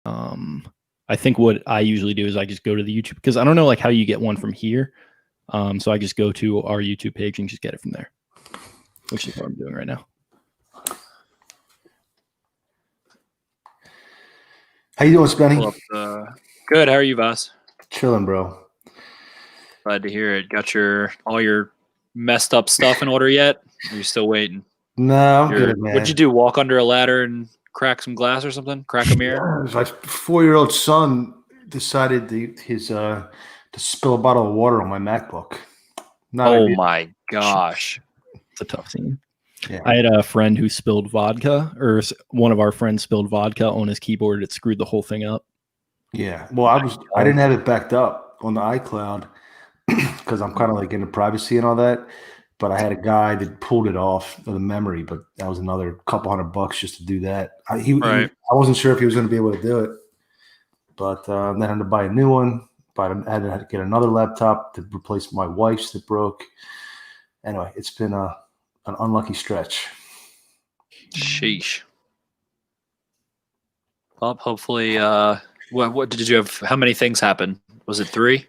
I think what I usually do is I just go to the YouTube, because I don't know like how you get one from here. So I just go to our YouTube page and just get it from there, which is what I'm doing right now. How you doing, Spenny? Good. How are you, Voss? Chilling, bro. Glad to hear it. Got all your messed up stuff in order yet? Or are you still waiting? No, I'm good, man. What'd you do? Walk under a ladder and crack some glass or something? Crack a mirror? My 4-year-old son decided to spill a bottle of water on my MacBook. My gosh. It's a tough scene. Yeah. I had a friend who spilled vodka, or one of our friends spilled vodka on his keyboard. It screwed the whole thing up. Yeah. Well, I didn't have it backed up on the iCloud because I'm kind of like into privacy and all that. But I had a guy that pulled it off of the memory, but that was another couple $100 just to do that. I wasn't sure if he was going to be able to do it, but then I had to buy a new one. But I had to get another laptop to replace my wife's that broke. Anyway, it's been an unlucky stretch. Sheesh. Well, hopefully, what did you have? How many things happened? Was it 3?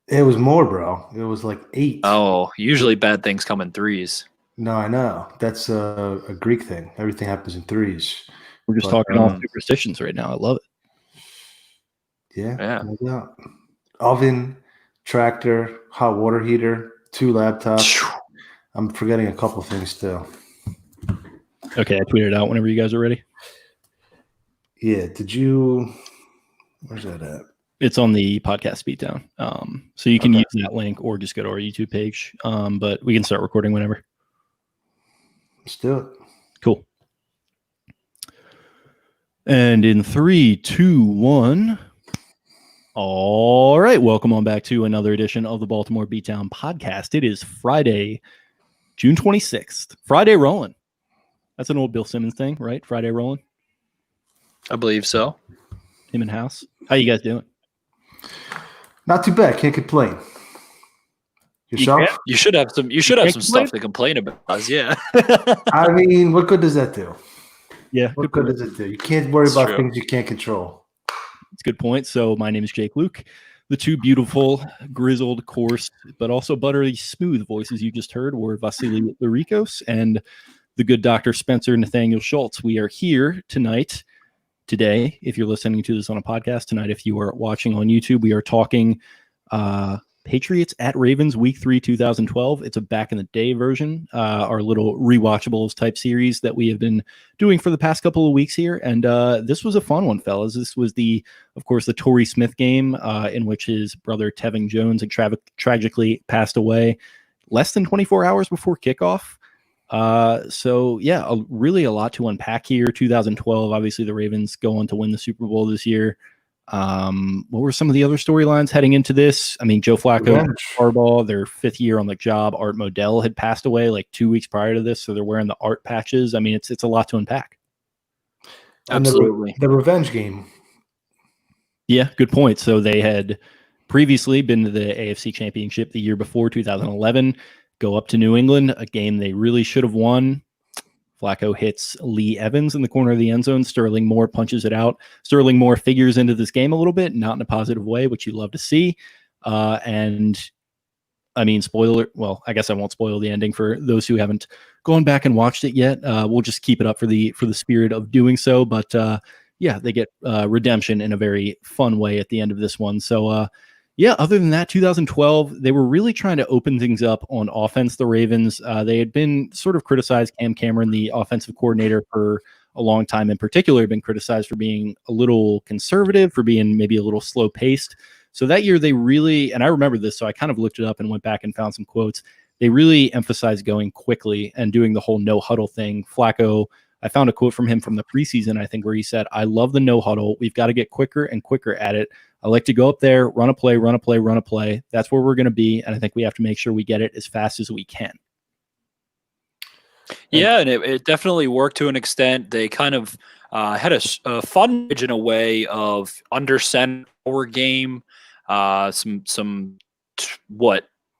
It was more, bro. It was like 8. Oh, usually bad things come in 3s. No, I know. That's a Greek thing. Everything happens in 3s. We're just talking all superstitions right now. I love it. Yeah. No doubt. Oven, tractor, hot water heater, 2 laptops. I'm forgetting a couple things still. Okay, I tweeted it out whenever you guys are ready. Yeah, where's that at? It's on the podcast Beatdown. So you can use that link or just go to our YouTube page. But we can start recording whenever. Let's do it. Cool. And in 3, 2, 1. All right. Welcome on back to another edition of the Baltimore Beatdown Podcast. It is Friday, June 26th. Friday rolling. That's an old Bill Simmons thing, right? Friday rolling. I believe so. Him and House. How you guys doing? Not too bad. Can't complain. Yourself? You should have some. You should have some stuff to complain about. Yeah. I mean, what good does that do? Yeah. What good does it do? You can't worry about things you can't control. It's a good point. So my name is Jake Luke. The 2 beautiful, grizzled, coarse, but also buttery smooth voices you just heard were Vasily Lurikos and the good Dr. Spencer Nathaniel Schultz. We are here today, if you're listening to this on a podcast tonight, if you are watching on YouTube, we are talking Patriots at Ravens Week 3 2012. It's a back in the day version, our little rewatchables type series that we have been doing for the past couple of weeks here. And this was a fun one, fellas. This was of course, the Torrey Smith game in which his brother Tevin Jones had tragically passed away less than 24 hours before kickoff. So yeah, really a lot to unpack here. 2012, obviously the Ravens go on to win the Super Bowl this year. What were some of the other storylines heading into this? I mean, Joe Flacco, Harbaugh, their 5th year on the job. Art Modell had passed away like 2 weeks prior to this, so they're wearing the art patches. I mean, it's a lot to unpack. Absolutely. The revenge game. Yeah, good point. So they had previously been to the AFC Championship the year before, 2011. Go up to New England, a game they really should have won. Flacco hits Lee Evans in the corner of the end zone. Sterling Moore punches it out. Sterling Moore figures into this game a little bit, not in a positive way, which you love to see. And I mean, I guess I won't spoil the ending for those who haven't gone back and watched it yet. We'll just keep it up for the spirit of doing so. But yeah, they get redemption in a very fun way at the end of this one. So yeah, other than that, 2012, they were really trying to open things up on offense, the Ravens. They had been sort of criticized, Cam Cameron, the offensive coordinator, for a long time in particular, had been criticized for being a little conservative, for being maybe a little slow-paced. So that year they really, and I remember this, so I kind of looked it up and went back and found some quotes. They really emphasized going quickly and doing the whole no-huddle thing. Flacco, I found a quote from him from the preseason, I think, where he said, "I love the no-huddle. We've got to get quicker and quicker at it. I like to go up there, run a play, run a play, run a play. That's where we're going to be, and I think we have to make sure we get it as fast as we can." Yeah, and it definitely worked to an extent. They kind of had a fun edge in a way of under center game, some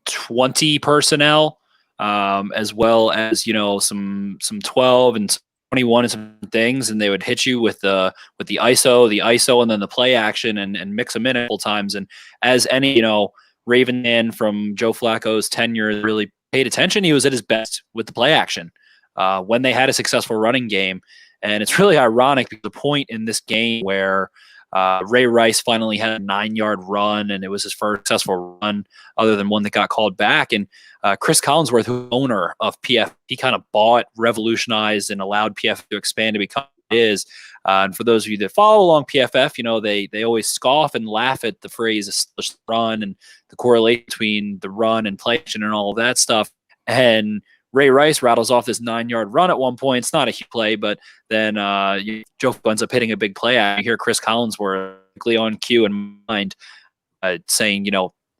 20 personnel, as well as some 12 and 21 and some things, and they would hit you with the ISO, and then the play action, and mix them in a couple times. And as any Raven fan from Joe Flacco's tenure really paid attention, he was at his best with the play action when they had a successful running game. And it's really ironic because the point in this game where Ray Rice finally had a 9-yard run, and it was his first successful run other than one that got called back. And Chris Collinsworth, who owner of PF, he kind of bought, revolutionized, and allowed PF to expand to become what it is. And for those of you that follow along PFF, they always scoff and laugh at the phrase "established run" and the correlation between the run and play action and all of that stuff. And Ray Rice rattles off this 9-yard run at one point. It's not a huge play, but then Joe ends up hitting a big play. I hear Chris Collinsworth on cue in mind saying,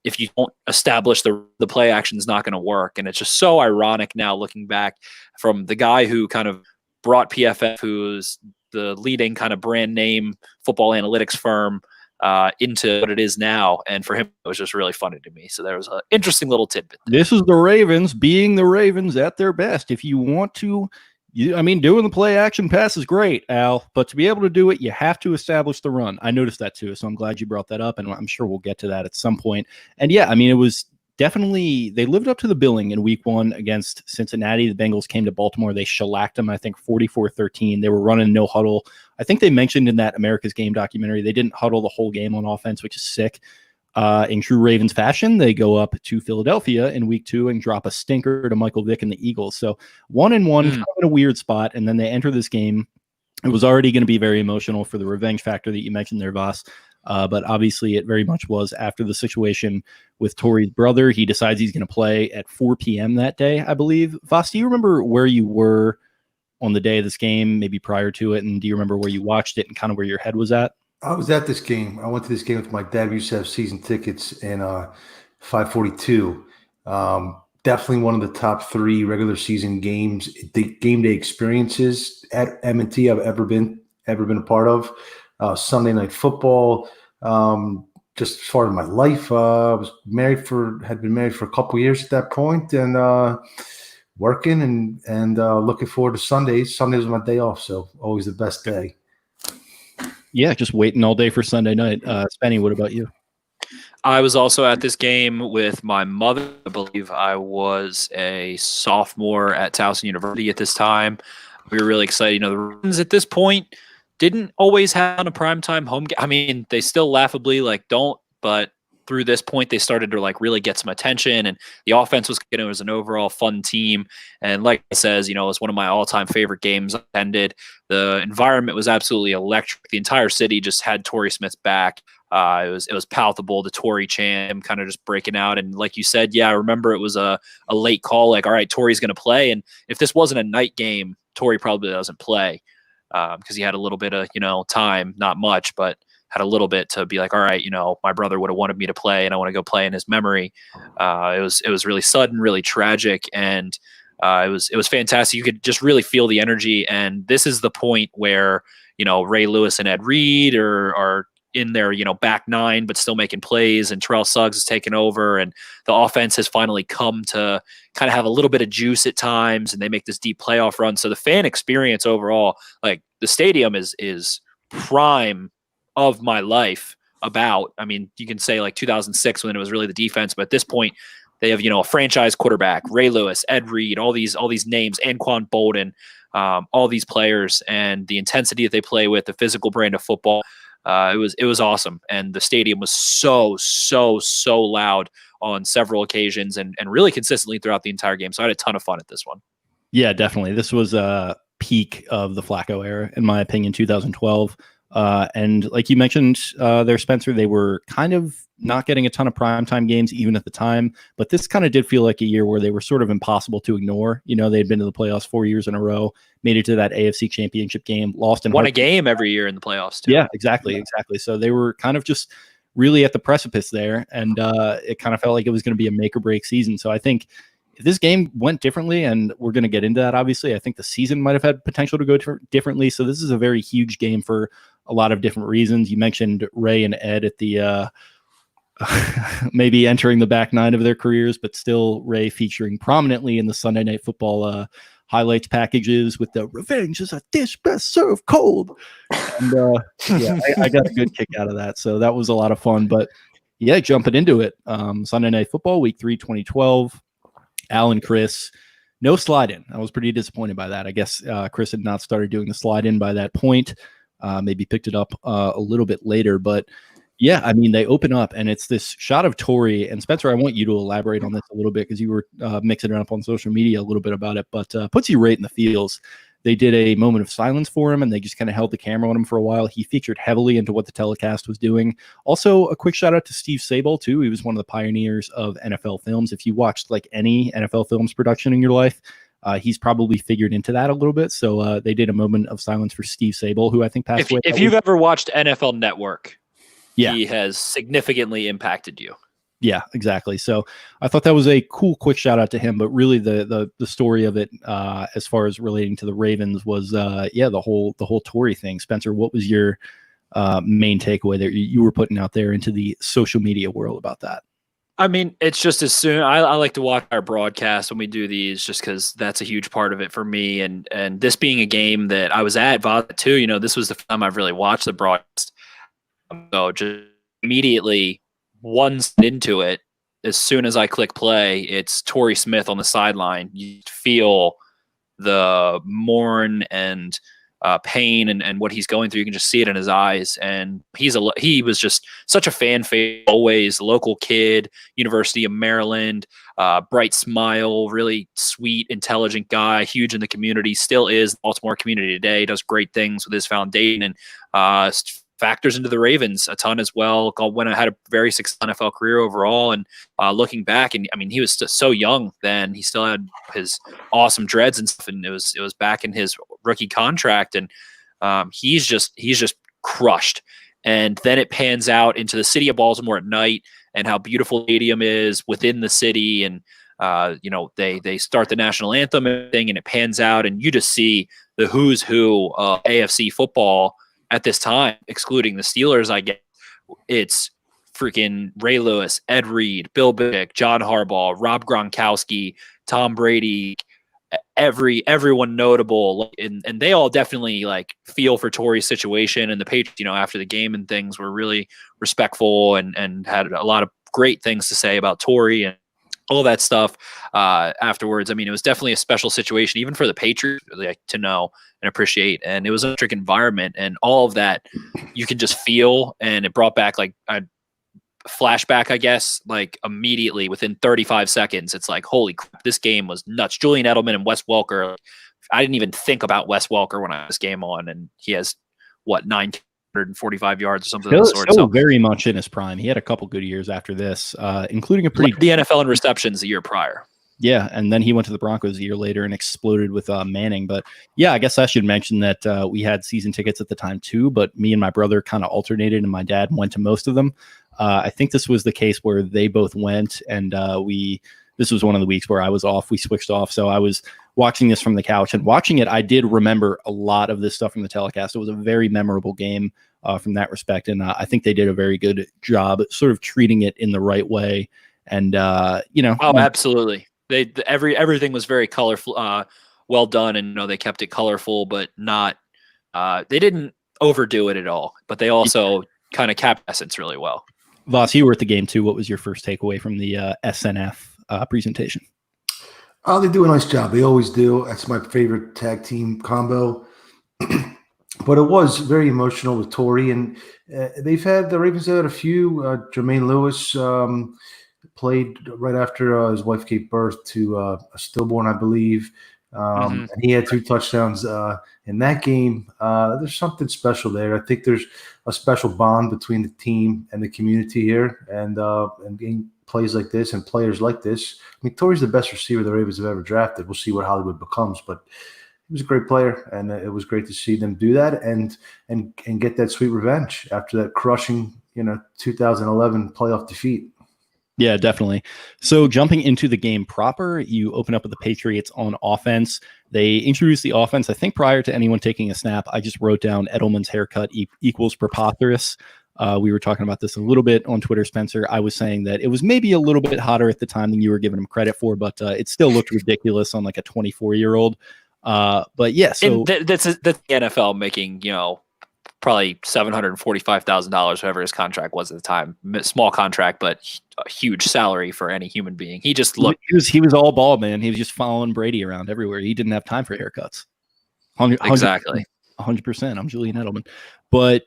if you don't establish the play action is not going to work. And it's just so ironic now looking back from the guy who kind of brought PFF, who's the leading kind of brand name football analytics firm, into what it is now. And for him, it was just really funny to me. So there was an interesting little tidbit there. This is the Ravens being the Ravens at their best. If you want to, doing the play action pass is great, Al, but to be able to do it, you have to establish the run. I noticed that too. So I'm glad you brought that up, and I'm sure we'll get to that at some point. And yeah, it was definitely, they lived up to the billing in week 1 against Cincinnati. The Bengals came to Baltimore. They shellacked them, I think 44-13. They were running no huddle. I think they mentioned in that America's Game documentary, they didn't huddle the whole game on offense, which is sick. In true Ravens fashion, they go up to Philadelphia in week 2 and drop a stinker to Michael Vick and the Eagles. So 1-1, kind of in a weird spot. And then they enter this game. It was already going to be very emotional for the revenge factor that you mentioned there, Voss. But obviously it very much was after the situation with Torrey's brother. He decides he's going to play at 4 p.m. that day, I believe. Voss, do you remember where you were on the day of this game, maybe prior to it? And do you remember where you watched it and kind of where your head was at? I was at this game. I went to this game with my dad. We used to have season tickets in 542. Definitely one of the top 3 regular season games, the game day experiences at M&T I've ever been a part of. Sunday night football. Just as far as my life, I was had been married for a couple of years at that point, and working and looking forward to Sundays. Sunday was my day off, so always the best day. Yeah, just waiting all day for Sunday night. Spenny, what about you? I was also at this game with my mother. I believe I was a sophomore at Towson University at this time. We were really excited. The Ravens at this point didn't always have a primetime home game. They still laughably don't, but through this point, they started to really get some attention, and the offense it was an overall fun team. And like I says, it was one of my all-time favorite games I attended. The environment was absolutely electric. The entire city just had Torrey Smith's back. It was palpable. The Torrey chant, him kind of just breaking out. And like you said, I remember it was a late call. All right, Torrey's going to play. And if this wasn't a night game, Torrey probably doesn't play because he had a little bit of, time, not much, but had a little bit to be all right, my brother would have wanted me to play and I want to go play in his memory. It was really sudden, really tragic. And it was fantastic. You could just really feel the energy. And this is the point where, Ray Lewis and Ed Reed are in their, back 9, but still making plays, and Terrell Suggs is taking over, and the offense has finally come to kind of have a little bit of juice at times, and they make this deep playoff run. So the fan experience overall, the stadium is prime of my life. You can say 2006 when it was really the defense, but at this point they have, a franchise quarterback, Ray Lewis, Ed Reed, all these names, Anquan Bolden, all these players, and the intensity that they play with, the physical brand of football. It was awesome. And the stadium was so loud on several occasions and really consistently throughout the entire game. So I had a ton of fun at this one. Yeah, definitely. This was a peak of the Flacco era, in my opinion, 2012. And like you mentioned there, Spencer, they were kind of not getting a ton of primetime games even at the time, but this kind of did feel like a year where they were sort of impossible to ignore. They had been to the playoffs 4 years in a row, made it to that AFC championship game, lost and won a game every year in the playoffs too. Yeah, exactly. So they were kind of just really at the precipice there, and it kind of felt like it was going to be a make or break season. So I think if this game went differently, and we're going to get into that, obviously, I think the season might have had potential to go differently. So this is a very huge game for a lot of different reasons. You mentioned Ray and Ed at the maybe entering the back 9 of their careers, but still Ray featuring prominently in the Sunday Night Football highlights packages with the "revenge is a dish best served cold." And I got a good kick out of that. So that was a lot of fun. But yeah, jumping into it. Sunday Night Football, Week 3, 2012. Al and Chris, no slide in. I was pretty disappointed by that. I guess Chris had not started doing the slide in by that point. Maybe picked it up a little bit later. But yeah, I mean, they open up and it's this shot of Torrey. And Spencer, I want you to elaborate on this a little bit because you were mixing it up on social media a little bit about it, but puts you right in the feels. They did a moment of silence for him and they just kind of held the camera on him for a while. He featured heavily into what the telecast was doing. Also, a quick shout out to Steve Sable, too. He was one of the pioneers of NFL films. If you watched like any NFL films production in your life, he's probably figured into that a little bit. So they did a moment of silence for Steve Sable, who I think passed away. If you've ever watched NFL Network, yeah, he has significantly impacted you. Yeah, exactly. So I thought that was a cool, quick shout out to him. But really, the story of it, as far as relating to the Ravens, was the whole Torrey thing. Spencer, what was your main takeaway that you were putting out there into the social media world about that? I mean, it's just as soon I like to watch our broadcast when we do these, just because that's a huge part of it for me. And this being a game that I was at Vada too, you know, this was the first time I've really watched the broadcast. So just immediately once into it, as soon as I click play, it's Torrey Smith on the sideline. You feel the mourn and pain and what he's going through. You can just see it in his eyes. And he was just such a fan favorite, always local kid, University of Maryland, bright smile, really sweet, intelligent guy, huge in the community, still is the Baltimore community today, does great things with his foundation and factors into the Ravens a ton as well. Had a very successful NFL career overall. And looking back, and I mean, he was so young then. He still had his awesome dreads and stuff, and it was back in his rookie contract. And he's just crushed. And then it pans out into the city of Baltimore at night and how beautiful the stadium is within the city. And they start the national anthem thing, and it pans out, and you just see the who's who of AFC football at this time, excluding the Steelers. I guess it's freaking Ray Lewis, Ed Reed, Bill Belichick, John Harbaugh, Rob Gronkowski, Tom Brady, everyone notable, and they all definitely like feel for Torrey's situation. And the Patriots, after the game and things, were really respectful and had a lot of great things to say about Torrey and all that stuff afterwards. I mean, it was definitely a special situation, even for the Patriots, to know and appreciate. And it was a trick environment, and all of that you can just feel. And it brought back like a flashback, I guess, like immediately within 35 seconds. It's like, holy crap, this game was nuts. Julian Edelman and Wes Welker. I didn't even think about Wes Welker when I had this game on, and he has 945 yards or something of the sort. So very much in his prime. He had a couple good years after this, including the NFL in receptions the year prior. Yeah, and then he went to the Broncos a year later and exploded with Manning. But yeah, I guess I should mention that we had season tickets at the time too, but me and my brother kind of alternated, and my dad went to most of them. I think this was the case where they both went, and this was one of the weeks where I was off. We switched off, so I was watching this from the couch, and watching it, I did remember a lot of this stuff from the telecast. It was a very memorable game from that respect, and I think they did a very good job sort of treating it in the right way. And Oh, absolutely. Everything was very colorful, well done, and they kept it colorful, but not. They didn't overdo it at all, but they also kind of kept essence really well. Voss, you were at the game too. What was your first takeaway from the SNF presentation? Oh, they do a nice job. They always do. That's my favorite tag team combo. But it was very emotional with Torrey, and the Ravens had a few. Jermaine Lewis played right after his wife gave birth to a stillborn, I believe. And he had 2 touchdowns in that game. There's something special there. I think there's a special bond between the team and the community here, and getting plays like this and players like this. I mean, Torrey's the best receiver the Ravens have ever drafted. We'll see what Hollywood becomes, but he was a great player, and it was great to see them do that and get that sweet revenge after that crushing 2011 playoff defeat. Yeah, definitely. So jumping into the game proper, you open up with the Patriots on offense. They introduced the offense, I think, prior to anyone taking a snap. I just wrote down Edelman's haircut equals preposterous. We were talking about this a little bit on Twitter, Spencer. I was saying that it was maybe a little bit hotter at the time than you were giving him credit for, but it still looked ridiculous on like a 24-year-old. But yeah, so that's the NFL making, probably $745,000, whatever his contract was at the time. Small contract, but a huge salary for any human being. He just looked. He was all ball, man. He was just following Brady around everywhere. He didn't have time for haircuts. 100%, exactly. 100%. I'm Julian Edelman, but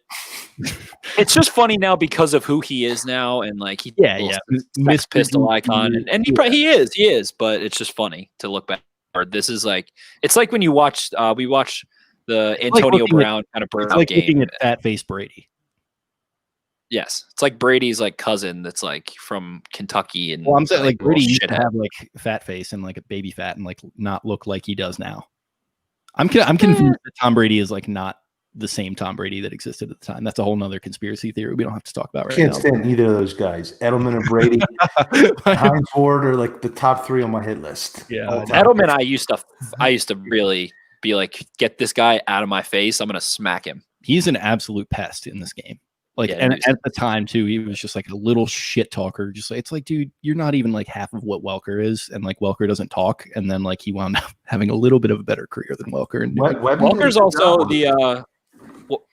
it's just funny now because of who he is now, and like Sex Pistol icon, and he is. But it's just funny to look back. This is like it's like when you watch we watched the Antonio Brown kind of burnout game. Looking at fat face Brady. Yes, it's like Brady's like cousin that's like from Kentucky, and I'm saying like Brady used to have like fat face and like a baby fat and like not look like he does now. I'm convinced that Tom Brady is like not the same Tom Brady that existed at the time. That's a whole nother conspiracy theory we don't have to talk about right now. Can't stand either of those guys. Edelman or Brady, Hines Ward are like the top 3 on my hit list. Yeah, Edelman. I used to really be like, get this guy out of my face. I'm gonna smack him. He's an absolute pest in this game. Like, and at the time too, he was just like a little shit talker. Just like, it's like, dude, you're not even like half of what Welker is, and like Welker doesn't talk, and then like he wound up having a little bit of a better career than Welker. And Welker's also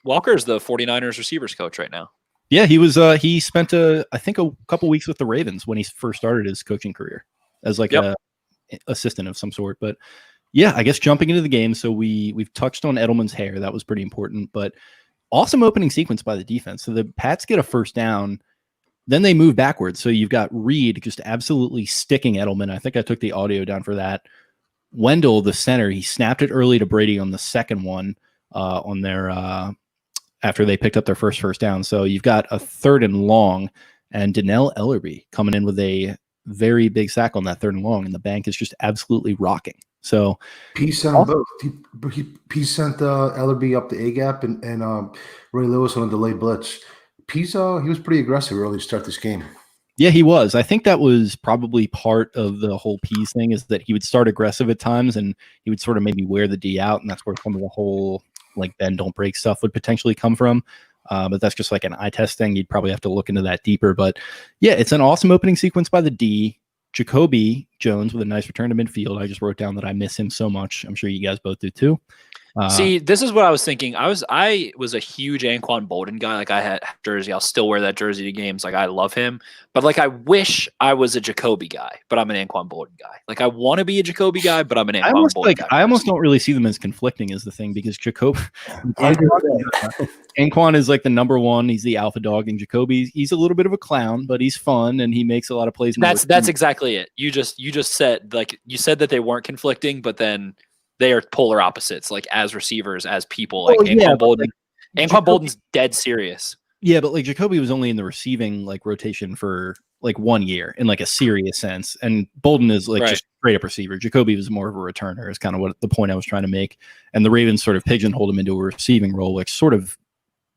Walker's the 49ers receivers coach right now. Yeah, he was. He spent I think a couple weeks with the Ravens when he first started his coaching career as like a assistant of some sort. But yeah, I guess jumping into the game. So we've touched on Edelman's hair. That was pretty important, but awesome opening sequence by the defense. So the Pats get a first down, then they move backwards. So you've got Reed just absolutely sticking Edelman. I think I took the audio down for that. Wendell, the center, he snapped it early to Brady on the second one on their after they picked up their first down. So you've got a 3rd and long, and Donnell Ellerbe coming in with a very big sack on that 3rd and long, and the bank is just absolutely rocking. So P sent them both. P sent Ellerbe up the A gap and Ray Lewis on a delayed blitz. P's he was pretty aggressive early to start this game. Yeah, he was. I think that was probably part of the whole Pease thing, is that he would start aggressive at times and he would sort of maybe wear the D out, and that's where some of the whole like bend don't break stuff would potentially come from. But that's just like an eye test thing. You'd probably have to look into that deeper. But yeah, it's an awesome opening sequence by the D. Jacoby Jones with a nice return to midfield. I just wrote down that I miss him so much. I'm sure you guys both do too. See, this is what I was thinking. I was a huge Anquan Boldin guy. Like I had jersey. I'll still wear that jersey to games. Like I love him. But like I wish I was a Jacoby guy, but I'm an Anquan Boldin guy. Like I want to be a Jacoby guy, but I'm an Anquan Boldin guy. I almost don't really see them as conflicting is the thing, because Anquan is like the number one. He's the alpha dog, and Jacoby, he's a little bit of a clown, but he's fun and he makes a lot of plays. That's exactly it. You just said, like, you said that they weren't conflicting, but then they are polar opposites, like as receivers, as people. Like Anquan Boldin. Like, Anquan Boldin's dead serious. Yeah, but like Jacoby was only in the receiving like rotation for like 1 year in like a serious sense, and Boldin is like just straight up receiver. Jacoby was more of a returner, is kind of what the point I was trying to make. And the Ravens sort of pigeonholed him into a receiving role, which sort of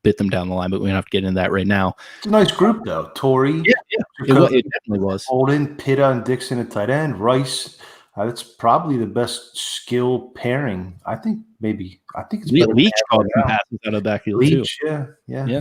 bit them down the line, but we don't have to get into that right now. It's a nice group though. Torrey, it definitely was. Boldin, Pitta, and Dixon at tight end. Rice. That's probably the best skill pairing. I think it's Leach called some passes out of the backfield too. Yeah.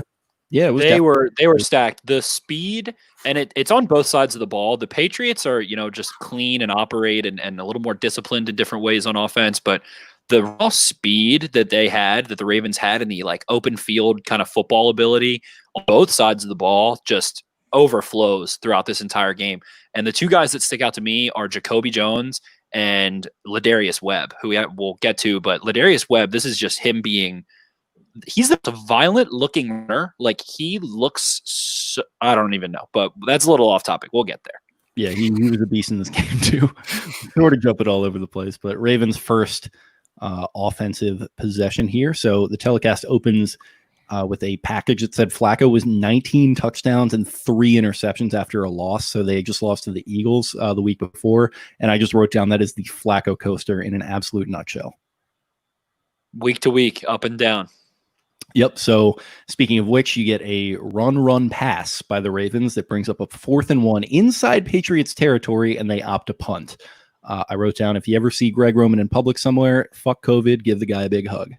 They were stacked. The speed, and it's on both sides of the ball. The Patriots are just clean and operate and a little more disciplined in different ways on offense, but the raw speed that the Ravens had in the like open field kind of football ability on both sides of the ball just overflows throughout this entire game. And the two guys that stick out to me are Jacoby Jones and Ladarius Webb, who we'll get to. But Ladarius Webb, this is just him he's a violent looking runner. Like he looks, I don't even know, but that's a little off topic. We'll get there. Yeah, he was a beast in this game too. Sort of jumping all over the place, but Ravens first offensive possession here. So the telecast opens with a package that said Flacco was 19 touchdowns and 3 interceptions after a loss. So they just lost to the Eagles the week before. And I just wrote down that is the Flacco coaster in an absolute nutshell. Week to week, up and down. Yep. So speaking of which, you get a run pass by the Ravens that brings up a 4th and 1 inside Patriots territory, and they opt to punt. I wrote down, if you ever see Greg Roman in public somewhere, fuck COVID, give the guy a big hug.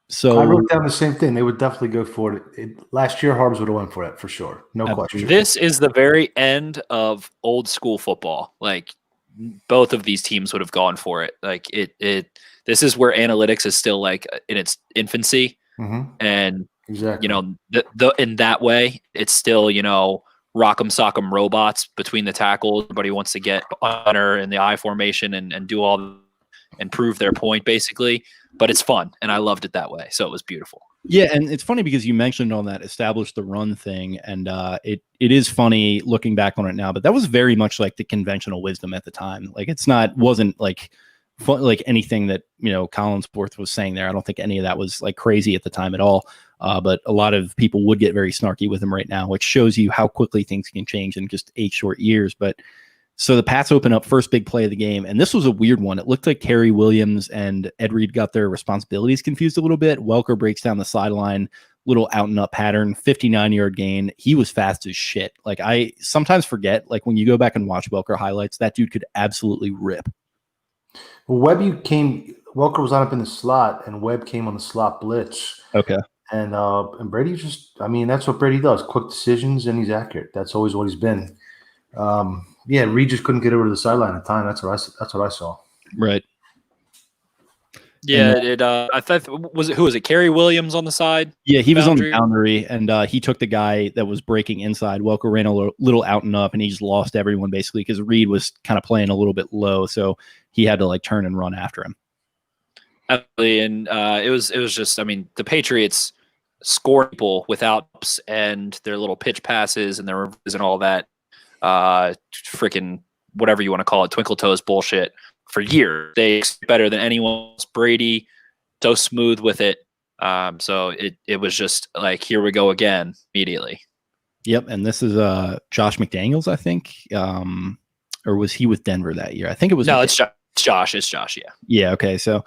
So I wrote down the same thing. They would definitely go for it. Last year, Harbs would have went for it for sure. No question. This is the very end of old school football. Like both of these teams would have gone for it. Like this is where analytics is still like in its infancy, and exactly, the in that way, it's still rock'em sock'em robots between the tackles. Everybody wants to get under in the I formation and do all and prove their point basically. But it's fun, and I loved it that way. So it was beautiful. Yeah, and it's funny because you mentioned on that establish the run thing, and it is funny looking back on it now, but that was very much like the conventional wisdom at the time. Like wasn't like fun, like anything that Collinsworth was saying there. I don't think any of that was like crazy at the time at all. But a lot of people would get very snarky with him right now, which shows you how quickly things can change in just 8 short years. But so the Pats open up first big play of the game, and this was a weird one. It looked like Kerry Williams and Ed Reed got their responsibilities confused a little bit. Welker breaks down the sideline, little out and up pattern, 59-yard gain. He was fast as shit. Like I sometimes forget, like when you go back and watch Welker highlights, that dude could absolutely rip. Well, Welker was on up in the slot, and Webb came on the slot blitz. Okay. And Brady that's what Brady does. Quick decisions, and he's accurate. That's always what he's been. Reed just couldn't get over to the sideline at the time. That's what I saw. Right. Yeah, I thought who was it? Kerry Williams on the side? Yeah, he was on the boundary, and he took the guy that was breaking inside. Welker ran a little out and up, and he just lost everyone basically because Reed was kind of playing a little bit low, so he had to like turn and run after him. Absolutely, and it was just, the Patriots score people without ups and their little pitch passes and their reverses and all that freaking whatever you want to call it, twinkle toes bullshit for years. They better than anyone else. Brady so smooth with it. So it was just like, here we go again immediately. Yep, and this is Josh McDaniels, I think, or was he with Denver that year? I think it was. No, it's Josh. It's Josh. Yeah. Yeah. Okay. So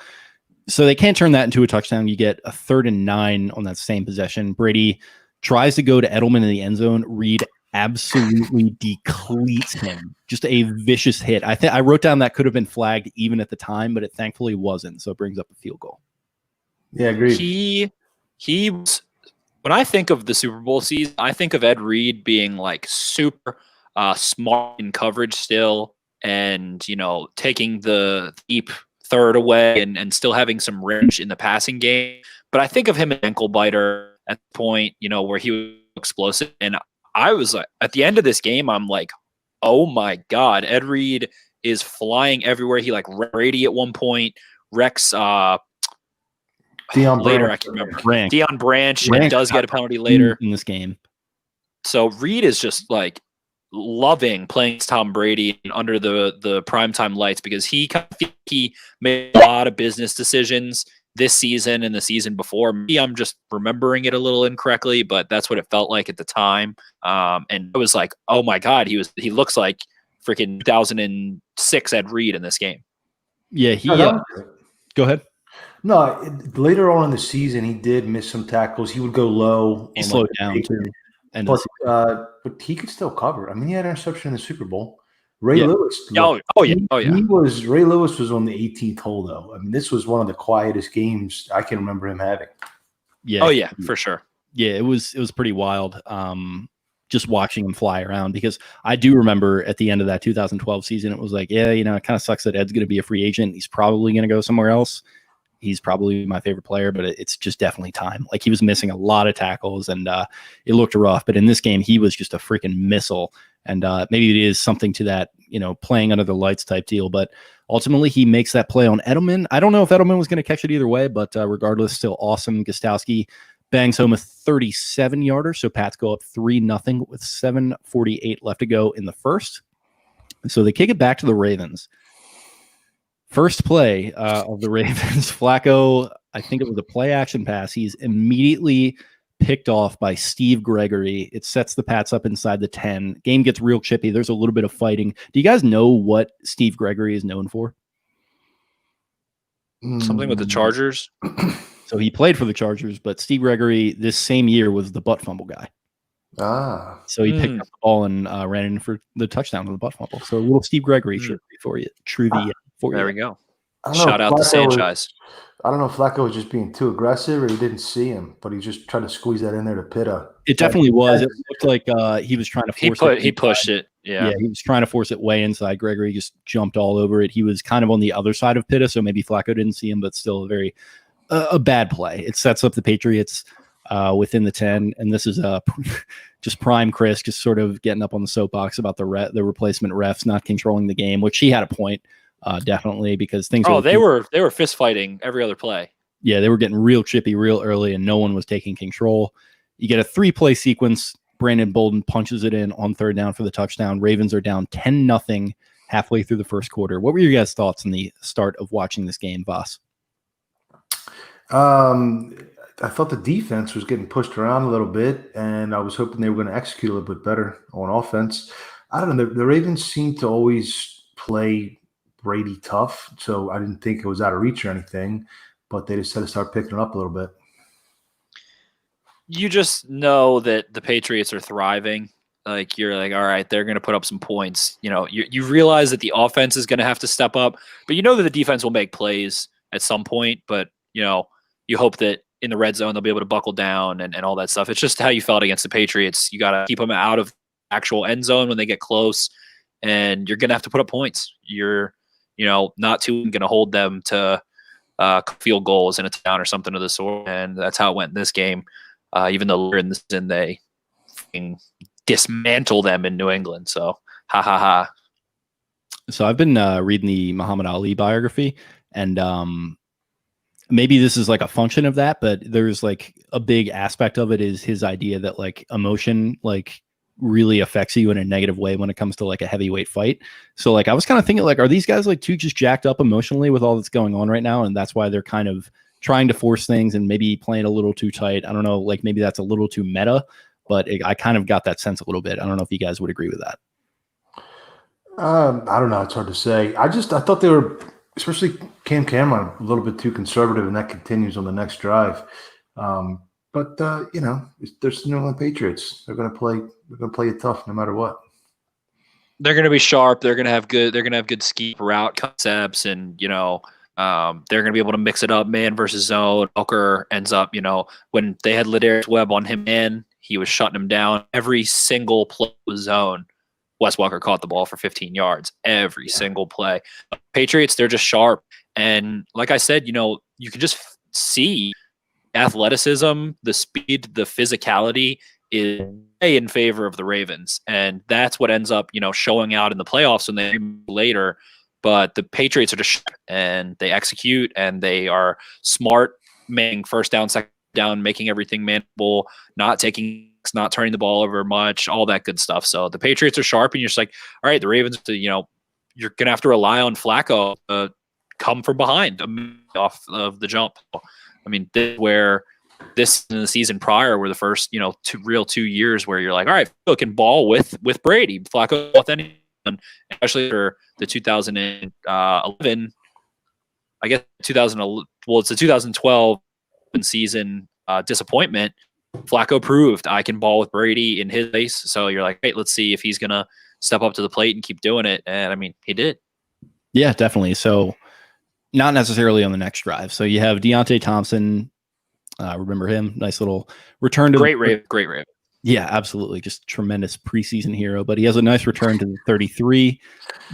they can't turn that into a touchdown. You get a 3rd and 9 on that same possession. Brady tries to go to Edelman in the end zone. Reed absolutely decleats him. Just a vicious hit. I wrote down that could have been flagged even at the time, but it thankfully wasn't. So it brings up a field goal. Yeah, agreed. He was, when I think of the Super Bowl season, I think of Ed Reed being like super smart in coverage still, and taking the deep third away and still having some range in the passing game. But I think of him an ankle biter at the point, where he was explosive. And I was like, at the end of this game, I'm like, oh my God, Ed Reed is flying everywhere. He like Brady at one point, Rex Deion later, Branch. I can remember. Branch. Deion Branch does get a penalty later in this game. So Reed is just like loving playing Tom Brady under the primetime lights, because he made a lot of business decisions this season and the season before. Maybe I'm just remembering it a little incorrectly, but that's what it felt like at the time. And it was like, oh my God, he looks like freaking 2006 Ed Reed in this game. Yeah, go ahead. No, later on in the season, he did miss some tackles. He would go low. He slowed down too. But he could still cover. He had an interception in the Super Bowl. Ray Lewis. Ray Lewis was on the 18th hole, though. This was one of the quietest games I can remember him having. Yeah. Oh yeah, for sure. Yeah, it was pretty wild. Just watching him fly around, because I do remember at the end of that 2012 season, it was like, it kind of sucks that Ed's going to be a free agent. He's probably going to go somewhere else. He's probably my favorite player, but it's just definitely time. Like, he was missing a lot of tackles, and it looked rough. But in this game, he was just a freaking missile. And maybe it is something to that, playing under the lights type deal. But ultimately, he makes that play on Edelman. I don't know if Edelman was going to catch it either way, but regardless, still awesome. Gostowski bangs home a 37-yarder. So Pats go up 3-0 with 7:48 left to go in the first. So they kick it back to the Ravens. First play of the Ravens, Flacco, I think it was a play action pass. He's immediately picked off by Steve Gregory. It sets the Pats up inside the 10. Game gets real chippy. There's a little bit of fighting. Do you guys know what Steve Gregory is known for? Something with the Chargers. So he played for the Chargers, but Steve Gregory this same year was the butt fumble guy. So he picked up the ball and ran in for the touchdown with the butt fumble. So a little Steve Gregory trivia for you. There we go. Shout out to Sanchez. I don't know if Flacco was just being too aggressive or he didn't see him, but he just tried to squeeze that in there to Pitta. It definitely was. It looked like he was trying to force He pushed it. Yeah. he was trying to force it way inside. Gregory just jumped all over it. He was kind of on the other side of Pitta, so maybe Flacco didn't see him, but still a bad play. It sets up the Patriots within the 10, and this is just prime Chris just sort of getting up on the soapbox about the replacement refs not controlling the game, which he had a point, definitely, because things. They were fist fighting every other play. Yeah, they were getting real chippy real early, and no one was taking control. You get a 3-play sequence. Brandon Bolden punches it in on third down for the touchdown. Ravens are down 10-0 halfway through the first quarter. What were your guys' thoughts on the start of watching this game, Voss? I thought the defense was getting pushed around a little bit, and I was hoping they were going to execute a little bit better on offense. I don't know. The Ravens seem to always play Brady tough, so I didn't think it was out of reach or anything, but they just had to start picking it up a little bit. You just know that the Patriots are thriving. Like, you're like, all right, they're going to put up some points. You know, you realize that the offense is going to have to step up, but you know that the defense will make plays at some point. But, you know, you hope that in the red zone they'll be able to buckle down and all that stuff. It's just how you felt against the Patriots. You got to keep them out of actual end zone when they get close, and you're going to have to put up points. You're, you know, not too going to hold them to field goals in a touchdown or something of the sort. And that's how it went in this game. Even though in the season they dismantle them in New England. So, ha ha ha. So I've been reading the Muhammad Ali biography, and maybe this is like a function of that, but there's like a big aspect of it is his idea that like emotion like really affects you in a negative way when it comes to like a heavyweight fight. So like I was kind of thinking like, are these guys like too just jacked up emotionally with all that's going on right now, and that's why they're kind of trying to force things and maybe playing a little too tight? I don't know, like maybe that's a little too meta, but I kind of got that sense a little bit. I don't know if you guys would agree with that. I don't know. It's hard to say. I thought they were, especially Cam Cameron, a little bit too conservative, and that continues on the next drive. But you know, there's the New England Patriots. They're going to play it tough no matter what. They're going to be sharp. They're going to have good scheme route concepts, and you know, they're going to be able to mix it up, man versus zone. Walker ends up, you know, when they had Ladarius Webb on him, man, he was shutting him down. Every single play was zone. Wes Walker caught the ball for 15 yards. Every single play. Patriots, they're just sharp. And like I said, you know, you can just see athleticism, the speed, the physicality is way in favor of the Ravens. And that's what ends up, you know, showing out in the playoffs when they later. But the Patriots are just, and they execute, and they are smart, making first down, second down, making everything manageable, not turning the ball over much, all that good stuff. So the Patriots are sharp, and you're just like, all right, the Ravens, you know, you're going to have to rely on Flacco to come from behind off of the jump. I mean, this in the season prior were the first, you know, 2 years where you're like, all right, Flacco can ball with Brady. Flacco with anyone, especially for the 2011, I guess 2011. Well, it's the 2012 season disappointment. Flacco proved I can ball with Brady in his place. So you're like, hey, let's see if he's gonna step up to the plate and keep doing it. And I mean, he did. Yeah, definitely. So not necessarily on the next drive. So you have Deonte Thompson. Remember him? Nice little return to great Raven. Yeah, absolutely. Just tremendous preseason hero, but he has a nice return to the 33.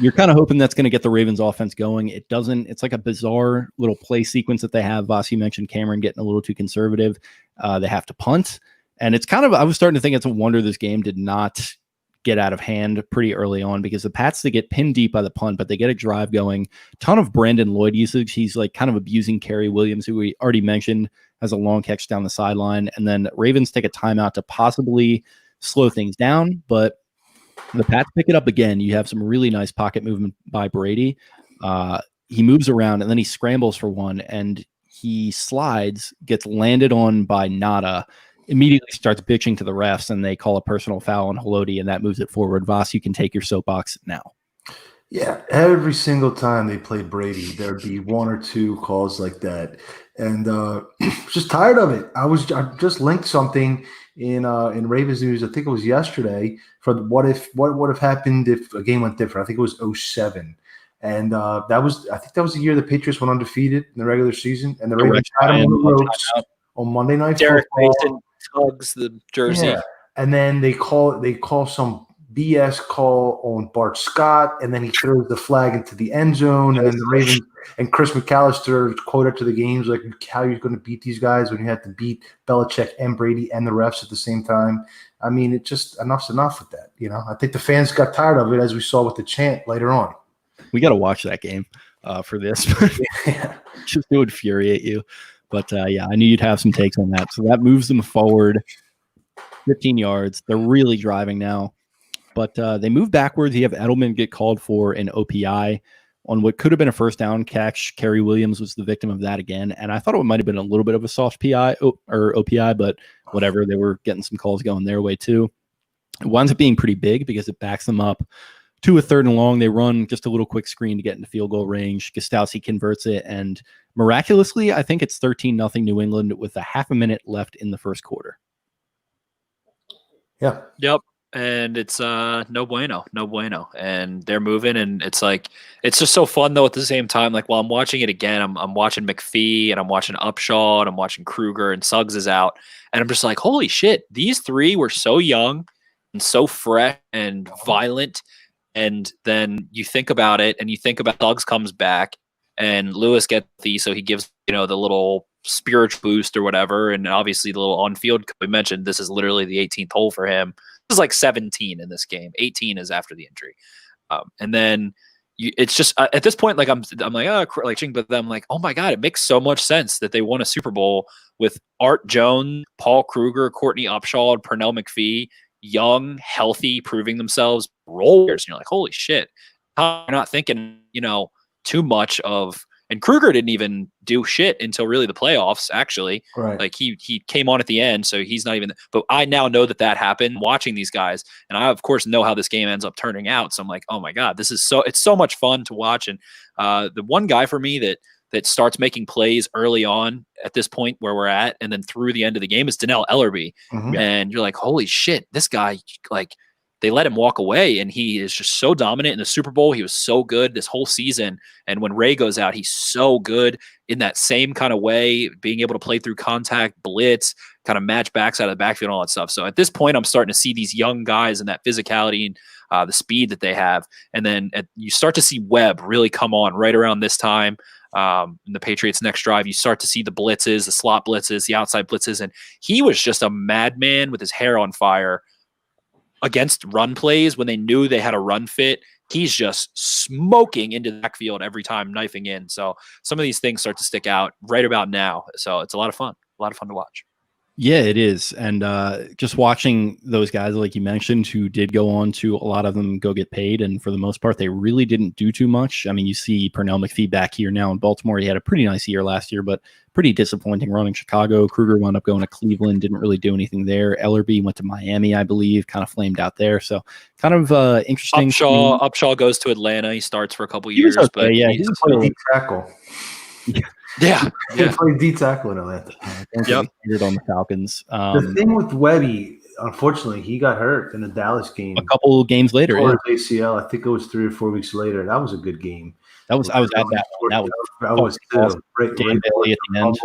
You're kind of hoping that's going to get the Ravens offense going. It doesn't. It's like a bizarre little play sequence that they have. Voss, you mentioned Cameron getting a little too conservative. They have to punt. And it's kind of, I was starting to think it's a wonder this game did not get out of hand pretty early on, because the Pats, they get pinned deep by the punt, but they get a drive going. Ton of Brandon Lloyd usage. He's like kind of abusing Kerry Williams, who we already mentioned, has a long catch down the sideline. And then Ravens take a timeout to possibly slow things down, but the Pats pick it up again. You have some really nice pocket movement by Brady. He moves around, and then he scrambles for one, and he slides, gets landed on by Nada, immediately starts bitching to the refs, and they call a personal foul on Haloti, and that moves it forward. Voss, you can take your soapbox now. Yeah, every single time they played Brady, there'd be one or two calls like that. And just tired of it. I just linked something in Ravens news. I think it was yesterday, for what would have happened if a game went different. I think it was 2007, and I think that was the year the Patriots went undefeated in the regular season, and the Ravens had them on the ropes on Monday Night Derek Football. Mason tugs the jersey, yeah. And then they call some BS call on Bart Scott, and then he throws the flag into the end zone, and then the Ravens and Chris McAllister quote after the games like, how are you going to beat these guys when you have to beat Belichick and Brady and the refs at the same time? I mean, it just enough's enough with that. I think the fans got tired of it, as we saw with the chant later on. We got to watch that game for this. Just it would infuriate you. But yeah, I knew you'd have some takes on that. So that moves them forward 15 yards. They're really driving now. But they move backwards. You have Edelman get called for an OPI on what could have been a first down catch. Kerry Williams was the victim of that again. And I thought it might have been a little bit of a soft PI or OPI, but whatever. They were getting some calls going their way too. It winds up being pretty big because it backs them up to a 3rd and long. They run just a little quick screen to get into field goal range. Gostowski converts it. And miraculously, I think it's 13-0 New England with a half a minute left in the first quarter. Yeah. Yep. And it's no bueno. And they're moving, and it's just so fun though at the same time. Like while I'm watching it again, I'm watching McPhee and I'm watching Upshaw and I'm watching Kruger and Suggs is out. And I'm just like, holy shit, these three were so young and so fresh and violent. And then you think about it and you think about Suggs comes back and Lewis gets so he gives, the little spiritual boost or whatever. And obviously the little on-field, we mentioned this is literally the 18th hole for him. This is like 17 in this game. 18 is after the injury. And then it's just at this point, like I'm like, oh, but then I'm like, oh my God, it makes so much sense that they won a Super Bowl with Art Jones, Paul Kruger, Courtney Upshaw, and Pernell McPhee, young, healthy, proving themselves rollers. And you're like, holy shit. I'm not thinking, too much of, and Kruger didn't even do shit until really the playoffs, actually. Right. Like he came on at the end, so he's not even, but I now know that happened watching these guys. And I, of course, know how this game ends up turning out. So I'm like, oh my God, it's so much fun to watch. And the one guy for me that starts making plays early on at this point where we're at, and then through the end of the game is Donnell Ellerbe. Mm-hmm. And you're like, holy shit, this guy, like, they let him walk away, and he is just so dominant in the Super Bowl. He was so good this whole season. And when Ray goes out, he's so good in that same kind of way, being able to play through contact, blitz, kind of match backs out of the backfield and all that stuff. So at this point, I'm starting to see these young guys and that physicality and the speed that they have. And then you start to see Webb really come on right around this time. In the Patriots' next drive, you start to see the blitzes, the slot blitzes, the outside blitzes. And he was just a madman with his hair on fire against run plays when they knew they had a run fit. He's just smoking into the backfield every time, knifing in. So some of these things start to stick out right about now. So it's a lot of fun to watch. Yeah, it is. And just watching those guys, like you mentioned, who did go on to, a lot of them go get paid. And for the most part, they really didn't do too much. I mean, you see Pernell McPhee back here now in Baltimore. He had a pretty nice year last year, but pretty disappointing run in Chicago. Kruger wound up going to Cleveland, didn't really do anything there. Ellerbe went to Miami, I believe, kind of flamed out there. So kind of interesting. Upshaw goes to Atlanta. He starts for a couple years. Okay, but yeah, he's a deep tackle. Yeah. He played D tackle in Atlanta. Yep. On the Falcons. The thing with Webby, unfortunately, he got hurt in the Dallas game. A couple games later. His ACL. I think it was 3 or 4 weeks later. That was a good game. I was at that one. That was awesome. Dan Bailey at the end.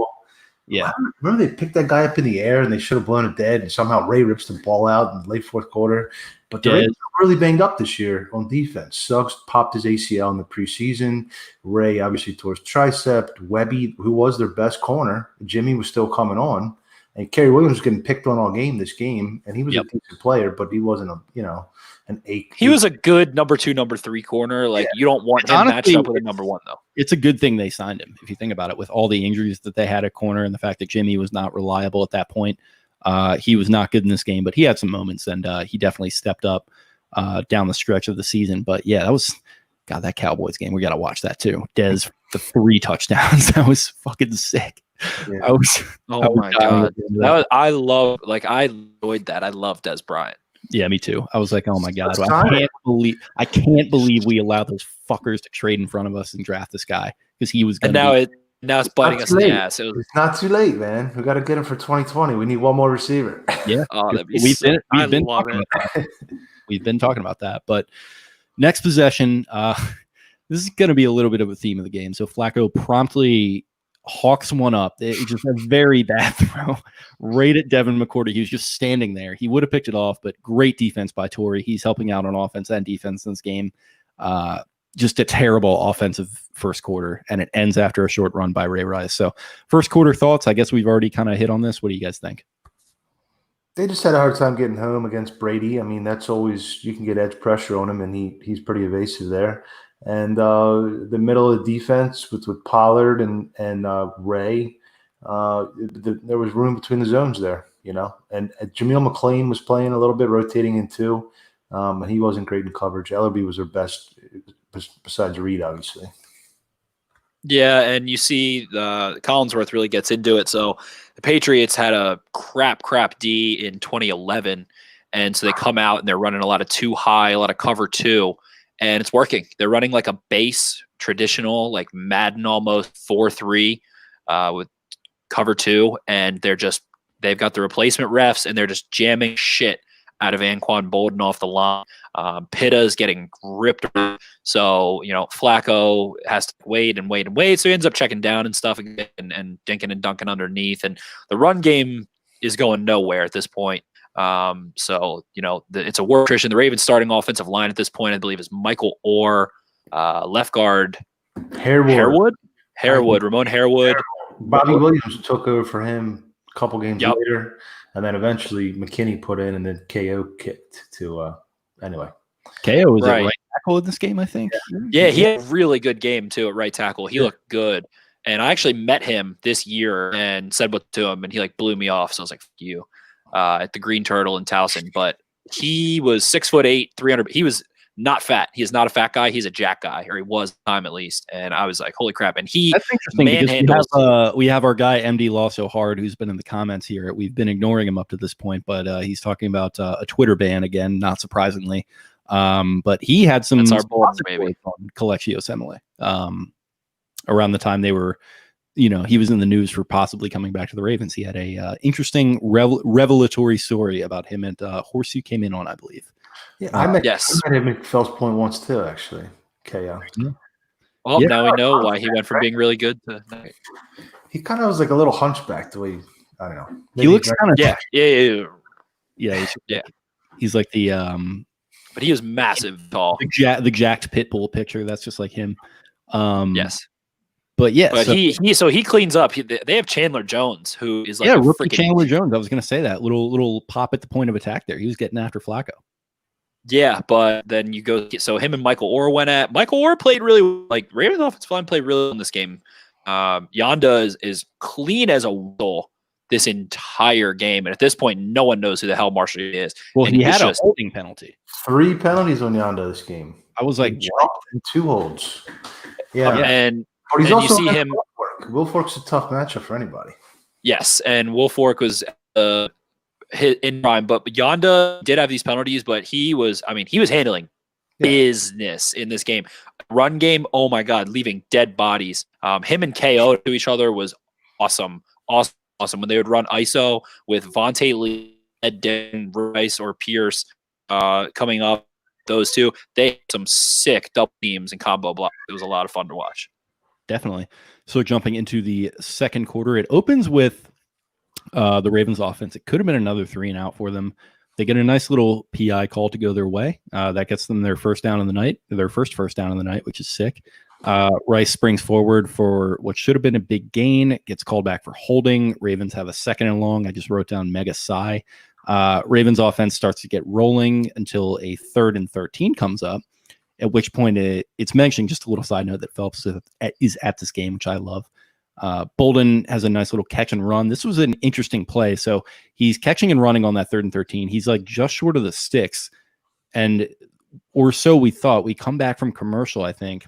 Yeah. Remember they picked that guy up in the air and they should have blown it dead, and somehow Ray rips the ball out in the late fourth quarter. But the Ravens are really banged up this year on defense. Suggs popped his ACL in the preseason. Ray obviously tore his tricep. Webby, who was their best corner, Jimmy was still coming on. And Kerry Williams was getting picked on all game this game, and he was a decent player, but he wasn't an 8. He was a good number 2, number 3 corner. Like you don't want him matched up with a number 1 though. It's a good thing they signed him, if you think about it, with all the injuries that they had at corner and the fact that Jimmy was not reliable at that point. He was not good in this game, but he had some moments, and he definitely stepped up down the stretch of the season. But yeah, that Cowboys game, we got to watch that too. Dez, the 3 touchdowns, that was fucking sick. Yeah. My God, I enjoyed that. I love Dez Bryant. Yeah, me too. I was like, oh my God, I can't believe we allowed those fuckers to trade in front of us and draft this guy, because he was. And now it's biting us in the ass. It's not too late, man. We got to get him for 2020. We need one more receiver. Yeah, we've been talking about that. But next possession, this is going to be a little bit of a theme of the game. So Flacco promptly hawks one up. It just a very bad throw right at Devin McCourty. He was just standing there. He would have picked it off, but great defense by Torrey. He's helping out on offense and defense in this game. Just a terrible offensive first quarter, and it ends after a short run by Ray Rice. So first quarter thoughts, I guess we've already kind of hit on this. What do you guys think? They just had a hard time getting home against Brady. I mean, that's always, you can get edge pressure on him, and he's pretty evasive there. And the middle of the defense with Pollard and Ray, there was room between the zones there, you know. And Jameel McLean was playing a little bit, rotating in two, and he wasn't great in coverage. Ellerby was their best, besides Reed, obviously. Yeah, and you see Collinsworth really gets into it. So the Patriots had a crap D in 2011, and so they come out and they're running a lot of too high, a lot of cover two, and it's working. They're running like a base, traditional, like Madden almost 4-3 with cover two, and they've got the replacement refs, and they're just jamming shit out of Anquan Bolden off the line. Pitta's getting ripped. So, you know, Flacco has to wait. So he ends up checking down and stuff and dinking and dunking underneath. And the run game is going nowhere at this point. So, you know, it's a work attrition. The Ravens starting offensive line at this point, I believe, is Michael Orr, left guard Harewood, Ramon Harewood. Bobby Williams took over for him a couple games later. And then eventually McKinney put in, and then KO kicked to anyway. KO was at right tackle in this game, I think. Yeah, he had a really good game too at right tackle. He looked good. And I actually met him this year and said what to him, and he like blew me off. So I was like, "Fuck you," at the Green Turtle in Towson. But he was 6'8", 300. He was not fat. He is not a fat guy. He's a jack guy, or he was at the time at least. And I was like, holy crap. And that's interesting because we have our guy MD Law So Hard, who's been in the comments here. We've been ignoring him up to this point, but he's talking about a Twitter ban again, not surprisingly. But he had some maybe on Colecchio Semele around the time they were, you know, he was in the news for possibly coming back to the Ravens. He had a interesting revelatory story about him at Horseshoe came in on, I believe. Yeah, I met him at Fells Point once too, actually. KO. Well, now we know why he went from being really good to. He kind of was like a little hunchback the way, I don't know. He looks kind of yeah. He's like the but he was massive, tall. The jacked pit bull picture. That's just like him. Yes. But yeah, but he cleans up. They have Chandler Jones, who is like rookie Chandler Jones. I was going to say that little pop at the point of attack there. He was getting after Flacco. Yeah, but then you go. So him and Michael Orr went at. Michael Orr played really like Ravens offensive line played really well in this game. Yanda is clean as a whistle this entire game, and at this point, no one knows who the hell Marshall is. Well, he had a holding penalty. 3 penalties on Yanda this game. I was like, 2 holds. Yeah, and he's also you see him. Wilfork's a tough matchup for anybody. Yes, and Wilfork was hit in prime, but Yanda did have these penalties, but he was handling business in this game. Run game, oh my God, leaving dead bodies. Him and KO to each other was awesome. When they would run ISO with Vontae Lee, Ed Rice, or Pierce coming up, those two, they had some sick double teams and combo blocks. It was a lot of fun to watch. Definitely. So jumping into the second quarter, it opens with the Ravens offense. It could have been another 3 and out for them. They get a nice little PI call to go their way. That gets them their first down of the night, their first down of the night, which is sick. Rice springs forward for what should have been a big gain, gets called back for holding. Ravens have a 2nd and long. I just wrote down mega sigh. Ravens offense starts to get rolling until a 3rd and 13 comes up, at which point it's mentioning, just a little side note, that Phelps is at this game, which I love. Bolden has a nice little catch and run. This was an interesting play. So he's catching and running on that 3rd and 13. He's like just short of the sticks. Or so we thought. We come back from commercial, I think.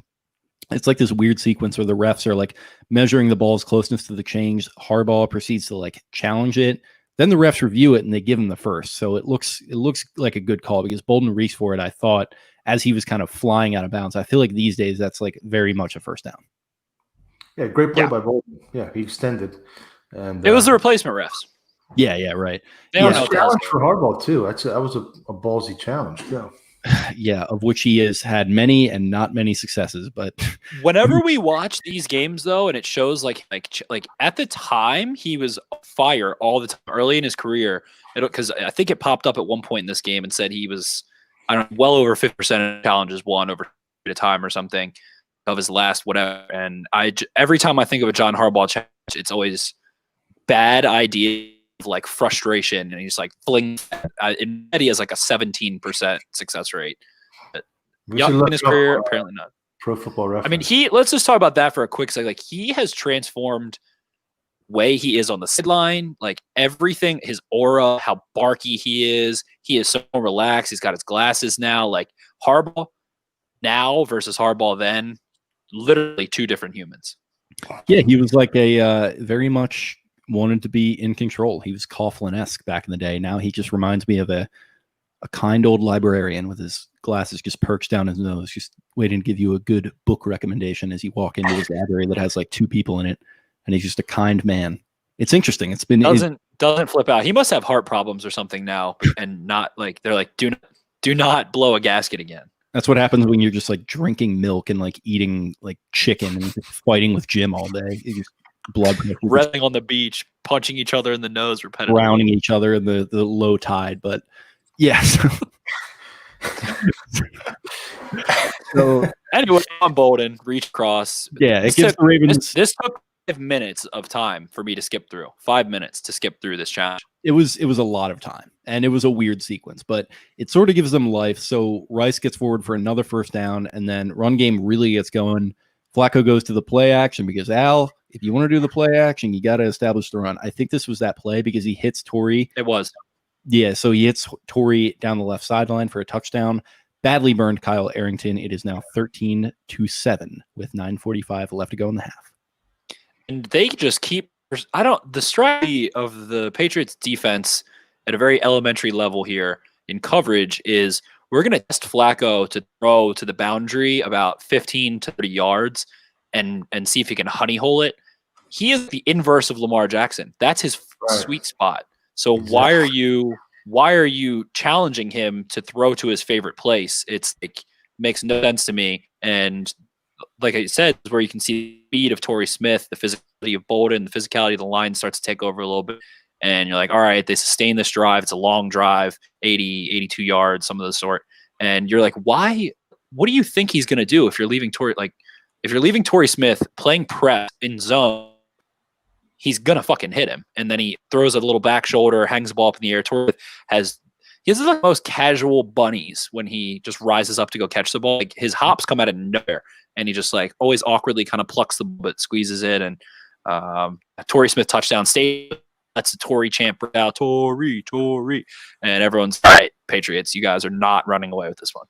It's like this weird sequence where the refs are like measuring the ball's closeness to the change. Harbaugh proceeds to like challenge it. Then the refs review it and they give him the first. So it looks like a good call because Bolden reached for it, I thought, as he was kind of flying out of bounds. I feel like these days that's like very much a first down. Yeah, great play by Bolden. Yeah, he extended. And it was the replacement refs. Yeah, right. Yeah, challenge for Harbaugh too. That was a ballsy challenge too. Yeah, of which he has had many and not many successes. But whenever we watch these games, though, and it shows like at the time he was fire all the time early in his career, because I think it popped up at one point in this game and said he was, I don't know, well over 50% of challenges won over a time or something of his last whatever. And every time I think of a John Harbaugh challenge, it's always bad idea of like frustration, and he's like fling. He has like a 17% success rate. But young in his career, apparently not. Pro Football Reference. I mean, let's just talk about that for a quick second. Like, he has transformed way he is on the sideline, like everything, his aura, how barky he is so relaxed. He's got his glasses now. Like, Harbaugh now versus Harbaugh then, literally two different humans. Yeah, he was like a very much wanted to be in control. He was Coughlin-esque back in the day. Now he just reminds me of a kind old librarian with his glasses just perched down his nose, just waiting to give you a good book recommendation as you walk into his library that has like 2 people in it, and he's just a kind man. It's interesting. It's been doesn't flip out. He must have heart problems or something now, and not like they're like do not blow a gasket again. That's what happens when you're just like drinking milk and like eating like chicken and fighting with Jim all day. You just blood wrestling on the beach, punching each other in the nose repetitively, drowning each other in the low tide. But yes. So anyway, on Bolden, reach across. Yeah, it gives the Ravens. This took 5 minutes of time for me to skip through. 5 minutes to skip through this challenge. It was a lot of time, and it was a weird sequence, but it sort of gives them life. So Rice gets forward for another first down, and then run game really gets going. Flacco goes to the play action because Al, if you want to do the play action, you got to establish the run. I think this was that play because he hits Torrey. It was. Yeah, so he hits Torrey down the left sideline for a touchdown. Badly burned Kyle Arrington. It is now 13-7 with 9:45 left to go in the half. And they just keep the strategy of the Patriots defense at a very elementary level here in coverage is we're going to test Flacco to throw to the boundary about 15 to 30 yards and see if he can honey hole it. He is the inverse of Lamar Jackson. That's his sweet spot. So exactly. Why are you challenging him to throw to his favorite place? It makes no sense to me. And like I said, is where you can see the speed of Torrey Smith, the physicality of Bolden, the physicality of the line starts to take over a little bit. And you're like, all right, they sustain this drive. It's a long drive, 80, 82 yards, some of the sort. And you're like, why? What do you think he's going to do if you're leaving Torrey Smith playing press in zone? He's going to fucking hit him. And then he throws a little back shoulder, hangs the ball up in the air. Torrey has the most casual bunnies when he just rises up to go catch the ball. Like, his hops come out of nowhere, and he just like always awkwardly kind of plucks the ball, but squeezes it. And Torrey Smith touchdown state. That's the Torrey chant break out. Torrey. And everyone's all right, Patriots, you guys are not running away with this one.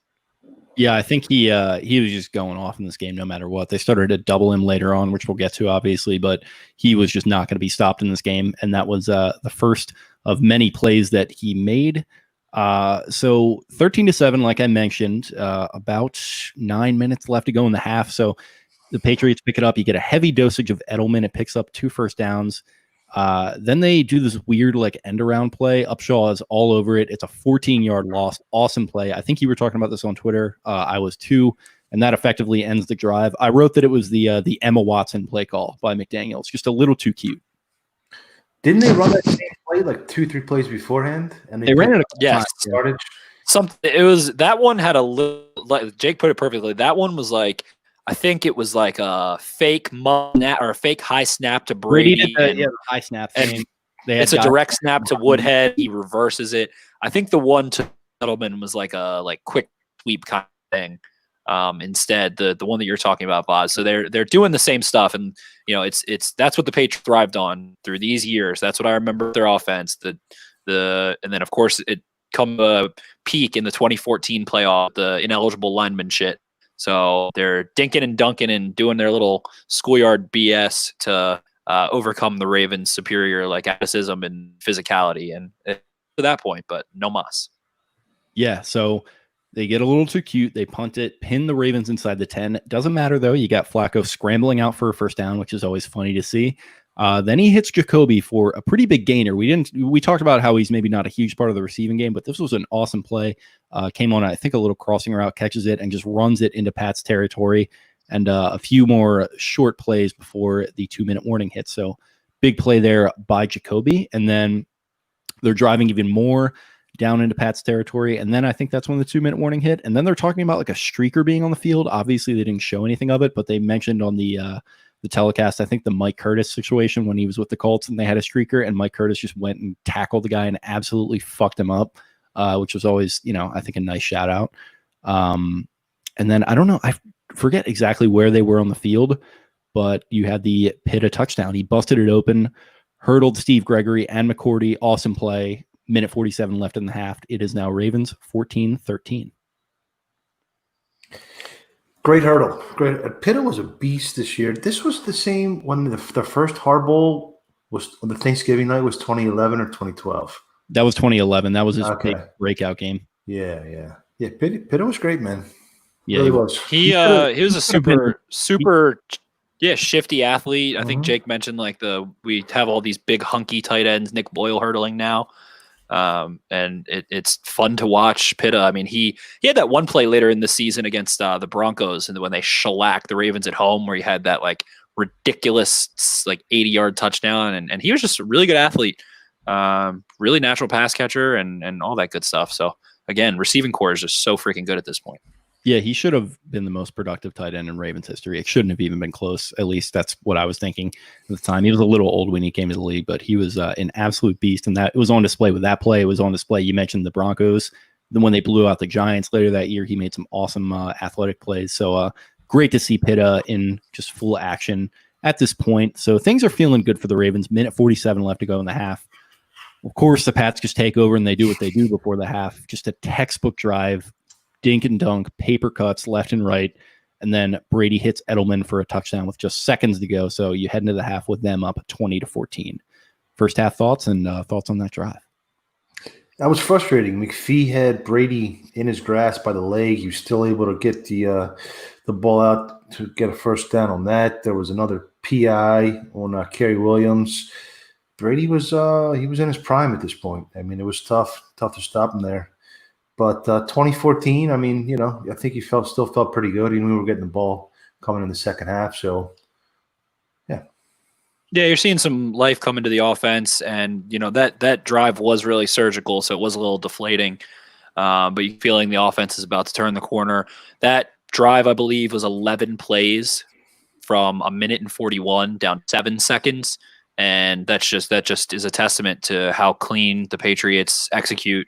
Yeah, I think he was just going off in this game no matter what. They started to double him later on, which we'll get to, obviously, but he was just not going to be stopped in this game. And that was the first of many plays that he made. So 13-7, like I mentioned, about 9 minutes left to go in the half. So the Patriots pick it up. You get a heavy dosage of Edelman. It picks up 2 first downs. Then they do this weird like end around play. Upshaw is all over it. It's a 14-yard loss. Awesome play. I think you were talking about this on Twitter. I was too, and that effectively ends the drive. I wrote that it was the Emma Watson play call by McDaniel. It's just a little too cute. Didn't they run that same play like 2-3 plays beforehand? And they ran it. Yes. It was that one had a little. Like Jake put it perfectly. That one was like, I think it was like a fake or a fake high snap to Brady. The high snap thing. It's a direct snap to Woodhead. He reverses it. I think the one to Edelman was like a quick sweep kind of thing. Instead, the one that you're talking about, Boz. So they're doing the same stuff, and it's that's what the Patriots thrived on through these years. That's what I remember their offense. And then of course it come a peak in the 2014 playoff, the ineligible lineman shit. So they're dinking and dunking and doing their little schoolyard BS to overcome the Ravens' superior like athleticism and physicality, and to that point, but no mas. Yeah, so they get a little too cute. They punt it, pin the Ravens inside the 10. Doesn't matter though. You got Flacco scrambling out for a first down, which is always funny to see. Then he hits Jacoby for a pretty big gainer. We talked about how he's maybe not a huge part of the receiving game, but this was an awesome play. Came on, I think, a little crossing route, catches it, and just runs it into Pat's territory. And a few more short plays before the 2-minute warning hits. So big play there by Jacoby. And then they're driving even more down into Pat's territory. And then I think that's when the 2-minute warning hit. And then they're talking about like a streaker being on the field. Obviously, they didn't show anything of it, but they mentioned on the telecast, I think the Mike Curtis situation when he was with the Colts and they had a streaker, and Mike Curtis just went and tackled the guy and absolutely fucked him up, which was always, I think a nice shout out. And then I don't know, I forget exactly where they were on the field, but you had the Pitta touchdown. He busted it open, hurdled Steve Gregory and McCourty. Awesome play. Minute 47 left in the half. It is now Ravens 14-13. Great hurdle. Great. Pitta was a beast this year. This was the same when the first Hard Bowl was on the Thanksgiving night was 2011 or 2012. That was 2011. That was his big breakout game. Yeah. Pitta was great, man. Yeah, really was. He was a super shifty athlete. I think Jake mentioned we have all these big hunky tight ends, Nick Boyle hurdling now. And it's fun to watch Pitta. I mean, he had that one play later in the season against the Broncos, and when they shellacked the Ravens at home, where he had that ridiculous 80-yard touchdown, and he was just a really good athlete, really natural pass catcher, and all that good stuff. So again, receiving core is just so freaking good at this point. Yeah, he should have been the most productive tight end in Ravens history. It shouldn't have even been close. At least that's what I was thinking at the time. He was a little old when he came to the league, but he was an absolute beast. And that it was on display with that play. It was on display. You mentioned the Broncos. Then when they blew out the Giants later that year, he made some awesome athletic plays. So great to see Pitta in just full action at this point. So things are feeling good for the Ravens. Minute 47 left to go in the half. Of course, the Pats just take over and they do what they do before the half. Just a textbook drive. Dink and dunk, paper cuts left and right, and then Brady hits Edelman for a touchdown with just seconds to go. So you head into the half with them up 20-14. First half thoughts and thoughts on that drive. That was frustrating. McPhee had Brady in his grasp by the leg. He was still able to get the ball out to get a first down on that. There was another PI on Kerry Williams. Brady was he was in his prime at this point. I mean, it was tough to stop him there. But 2014, I mean, I think he still felt pretty good. He knew we were getting the ball coming in the second half. So, yeah. Yeah, you're seeing some life come into the offense, and that drive was really surgical, so it was a little deflating. But you're feeling the offense is about to turn the corner. That drive, I believe, was 11 plays from 1:41 down 7 seconds, and that just is a testament to how clean the Patriots execute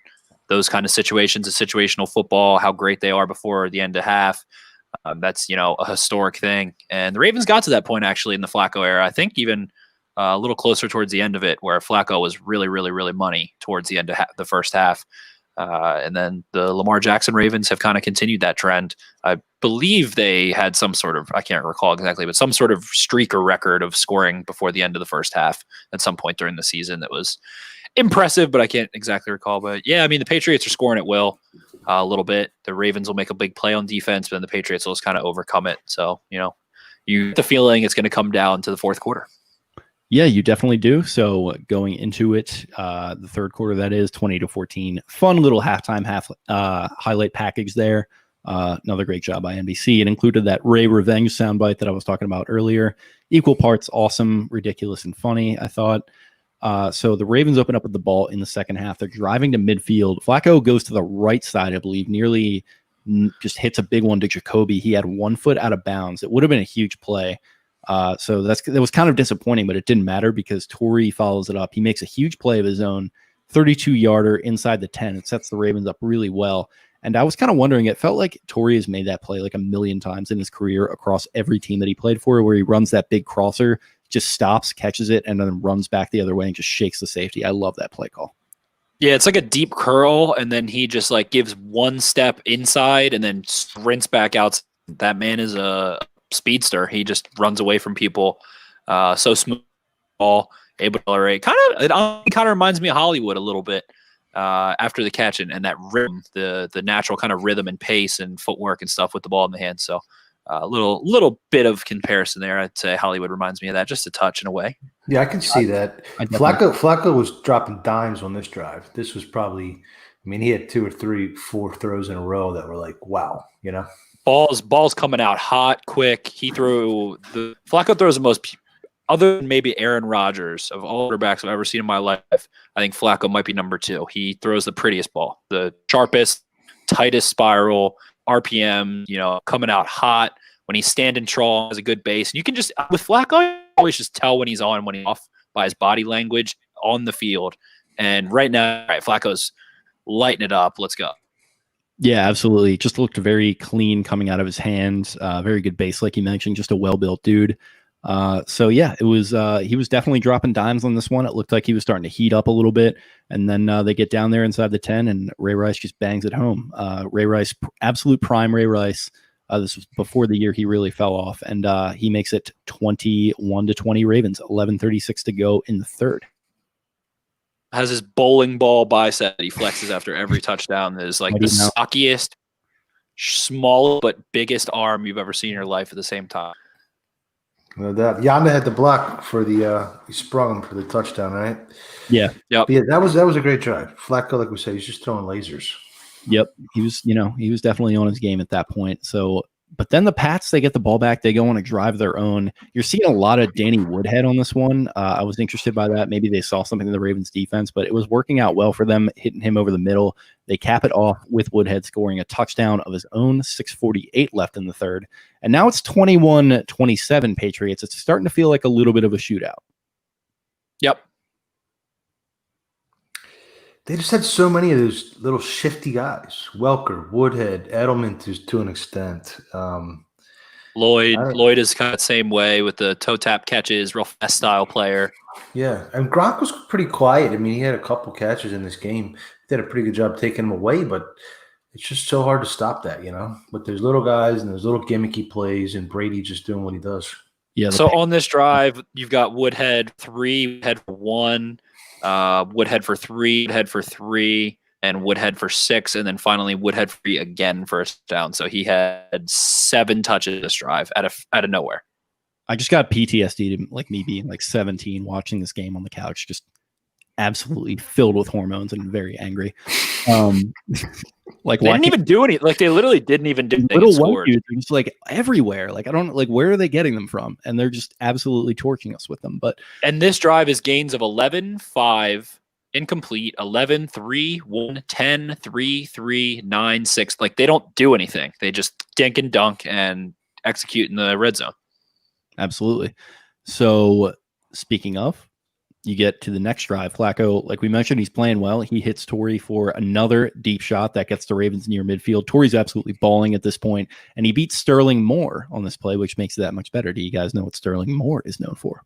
those kind of situations of situational football, how great they are before the end of half. That's, a historic thing. And the Ravens got to that point actually in the Flacco era. I think even a little closer towards the end of it, where Flacco was really, really, really money towards the end of the first half. And then the Lamar Jackson Ravens have kind of continued that trend. I believe they had some sort of, I can't recall exactly, but some sort of streak or record of scoring before the end of the first half at some point during the season that was impressive, but I can't exactly recall. But yeah, I mean, the Patriots are scoring at will a little bit. The Ravens will make a big play on defense, but then the Patriots will just kind of overcome it. So, you get the feeling it's going to come down to the fourth quarter. Yeah, you definitely do. So going into it, the third quarter, that is 20-14. Fun little halftime highlight package there. Another great job by NBC. It included that Ray Revenge soundbite that I was talking about earlier. Equal parts awesome, ridiculous, and funny, I thought. So the Ravens open up with the ball in the second half. They're driving to midfield. Flacco goes to the right side, I believe, nearly just hits a big one to Jacoby. He had 1 foot out of bounds. It would have been a huge play. So that was kind of disappointing, but it didn't matter because Torrey follows it up. He makes a huge play of his own, 32-yarder inside the 10. It sets the Ravens up really well. And I was kind of wondering, it felt like Torrey has made that play like a million times in his career across every team that he played for, where he runs that big crosser, just stops, catches it, and then runs back the other way and just shakes the safety. I love that play call. Yeah, it's like a deep curl, and then he just gives one step inside and then sprints back out. That man is a speedster. He just runs away from people. So smooth ball, able to tolerate. It kind of reminds me of Hollywood a little bit after the catch and that rhythm, the natural kind of rhythm and pace and footwork and stuff with the ball in the hand. So A little bit of comparison there. I'd say Hollywood reminds me of that, just a touch in a way. Yeah, I can see that. Flacco was dropping dimes on this drive. This was probably, I mean, he had 2 or 3, 4 throws in a row that were like, wow, you know. Balls coming out hot, quick. Flacco throws the most, other than maybe Aaron Rodgers, of all quarterbacks I've ever seen in my life. I think Flacco might be number 2. He throws the prettiest ball, the sharpest, tightest spiral, RPM, coming out hot. When he's standing tall, has a good base. And you can just, with Flacco, you always just tell when he's on and when he's off by his body language on the field. And right now, Flacco's lighting it up. Let's go. Yeah, absolutely. Just looked very clean coming out of his hands. Very good base, like you mentioned, just a well-built dude. So yeah, it was, he was definitely dropping dimes on this one. It looked like he was starting to heat up a little bit. And then they get down there inside the 10 and Ray Rice just bangs it home. Ray Rice, absolute prime Ray Rice. This was before the year he really fell off, and he makes it 21-20 Ravens, 11:36 to go in the third. Has his bowling ball bicep that he flexes after every touchdown that is like the stockiest, smallest but biggest arm you've ever seen in your life at the same time. No doubt. Yanda had the block for he sprung him for the touchdown, right? Yeah. Yep. But yeah, that was a great drive. Flacco, like we said, he's just throwing lasers. Yep. He was definitely on his game at that point. So, but then the Pats, they get the ball back. They go on a drive their own. You're seeing a lot of Danny Woodhead on this one. I was interested by that. Maybe they saw something in the Ravens defense, but it was working out well for them, hitting him over the middle. They cap it off with Woodhead scoring a touchdown of his own, 6:48 left in the third. And now it's 21-27 Patriots. It's starting to feel like a little bit of a shootout. Yep. They just had so many of those little shifty guys. Welker, Woodhead, Edelman to an extent. Lloyd is kind of the same way with the toe tap catches, real fast style player. Yeah, and Gronk was pretty quiet. I mean, he had a couple catches in this game. He did a pretty good job taking them away, but it's just so hard to stop that, But there's little guys and there's little gimmicky plays, and Brady just doing what he does. Yeah. So on this drive, you've got Woodhead 3, Woodhead for 1. Woodhead for 3, Woodhead for 3, and Woodhead for 6, and then finally Woodhead free again for a down. So he had 7 touches this drive out of nowhere. I just got PTSD to like me being like 17 watching this game on the couch, just absolutely filled with hormones and very angry. Like they didn't even do anything. Like they literally didn't even do anything. Little white dudes are just like everywhere. Like I don't like where are they getting them from? And they're just absolutely torching us with them. And this drive is gains of 11, 5, incomplete, 11, 3, 1, 10, 3, 3, 9, 6. Like they don't do anything. They just dink and dunk and execute in the red zone. Absolutely. So speaking of, you get to the next drive. Flacco, like we mentioned, he's playing well. He hits Torrey for another deep shot that gets the Ravens near midfield. Torrey's absolutely balling at this point, and he beats Sterling Moore on this play, which makes it that much better. Do you guys know what Sterling Moore is known for?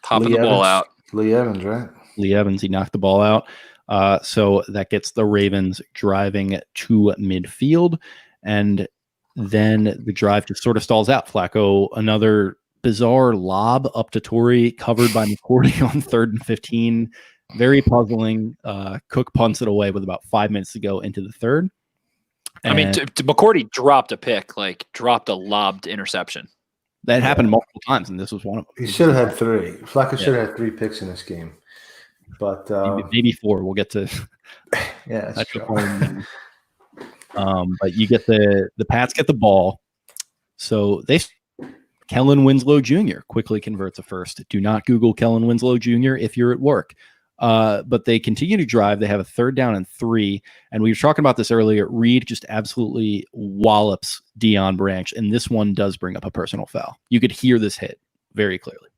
Popping the ball out. Lee Evans, right? Lee Evans, he knocked the ball out. So that gets the Ravens driving to midfield, and then the drive just sort of stalls out. Flacco, another bizarre lob up to Torrey, covered by McCourty on 3rd and 15. Very puzzling. Cook punts it away with about 5 minutes to go into the third. And I mean, McCourty dropped a pick, like dropped a lobbed interception. That happened multiple times, and this was one of them. He should have had 3. Flacco should have had 3 picks in this game. But maybe 4. We'll get to yeah, that's true. But you get the Pats get the ball. So Kellen Winslow Jr. quickly converts a first. Do not Google Kellen Winslow Jr. if you're at work. But they continue to drive. They have a 3rd down and 3. And we were talking about this earlier. Reed just absolutely wallops Deion Branch. And this one does bring up a personal foul. You could hear this hit very clearly.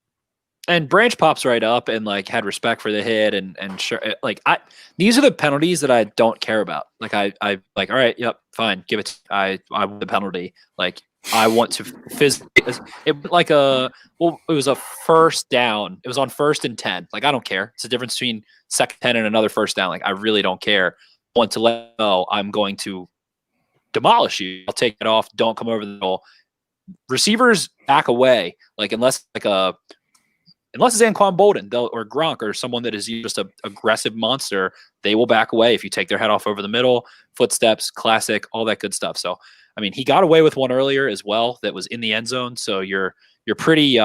And Branch pops right up and like had respect for the hit and sure, like these are the penalties that I don't care about. Like I like, all right, yep, fine, give it. I want the penalty. Like I want to it like it was a 1st down. It was on 1st and 10. Like I don't care. It's the difference between 2nd 10 and another 1st down. Like I really don't care. I want to let you know I'm going to demolish you. I'll take it off. Don't come over the middle. Receivers back away. Like unless it's Anquan Bolden or Gronk or someone that is just an aggressive monster, they will back away if you take their head off over the middle, footsteps, classic, all that good stuff. So, I mean, he got away with one earlier as well that was in the end zone. So you're pretty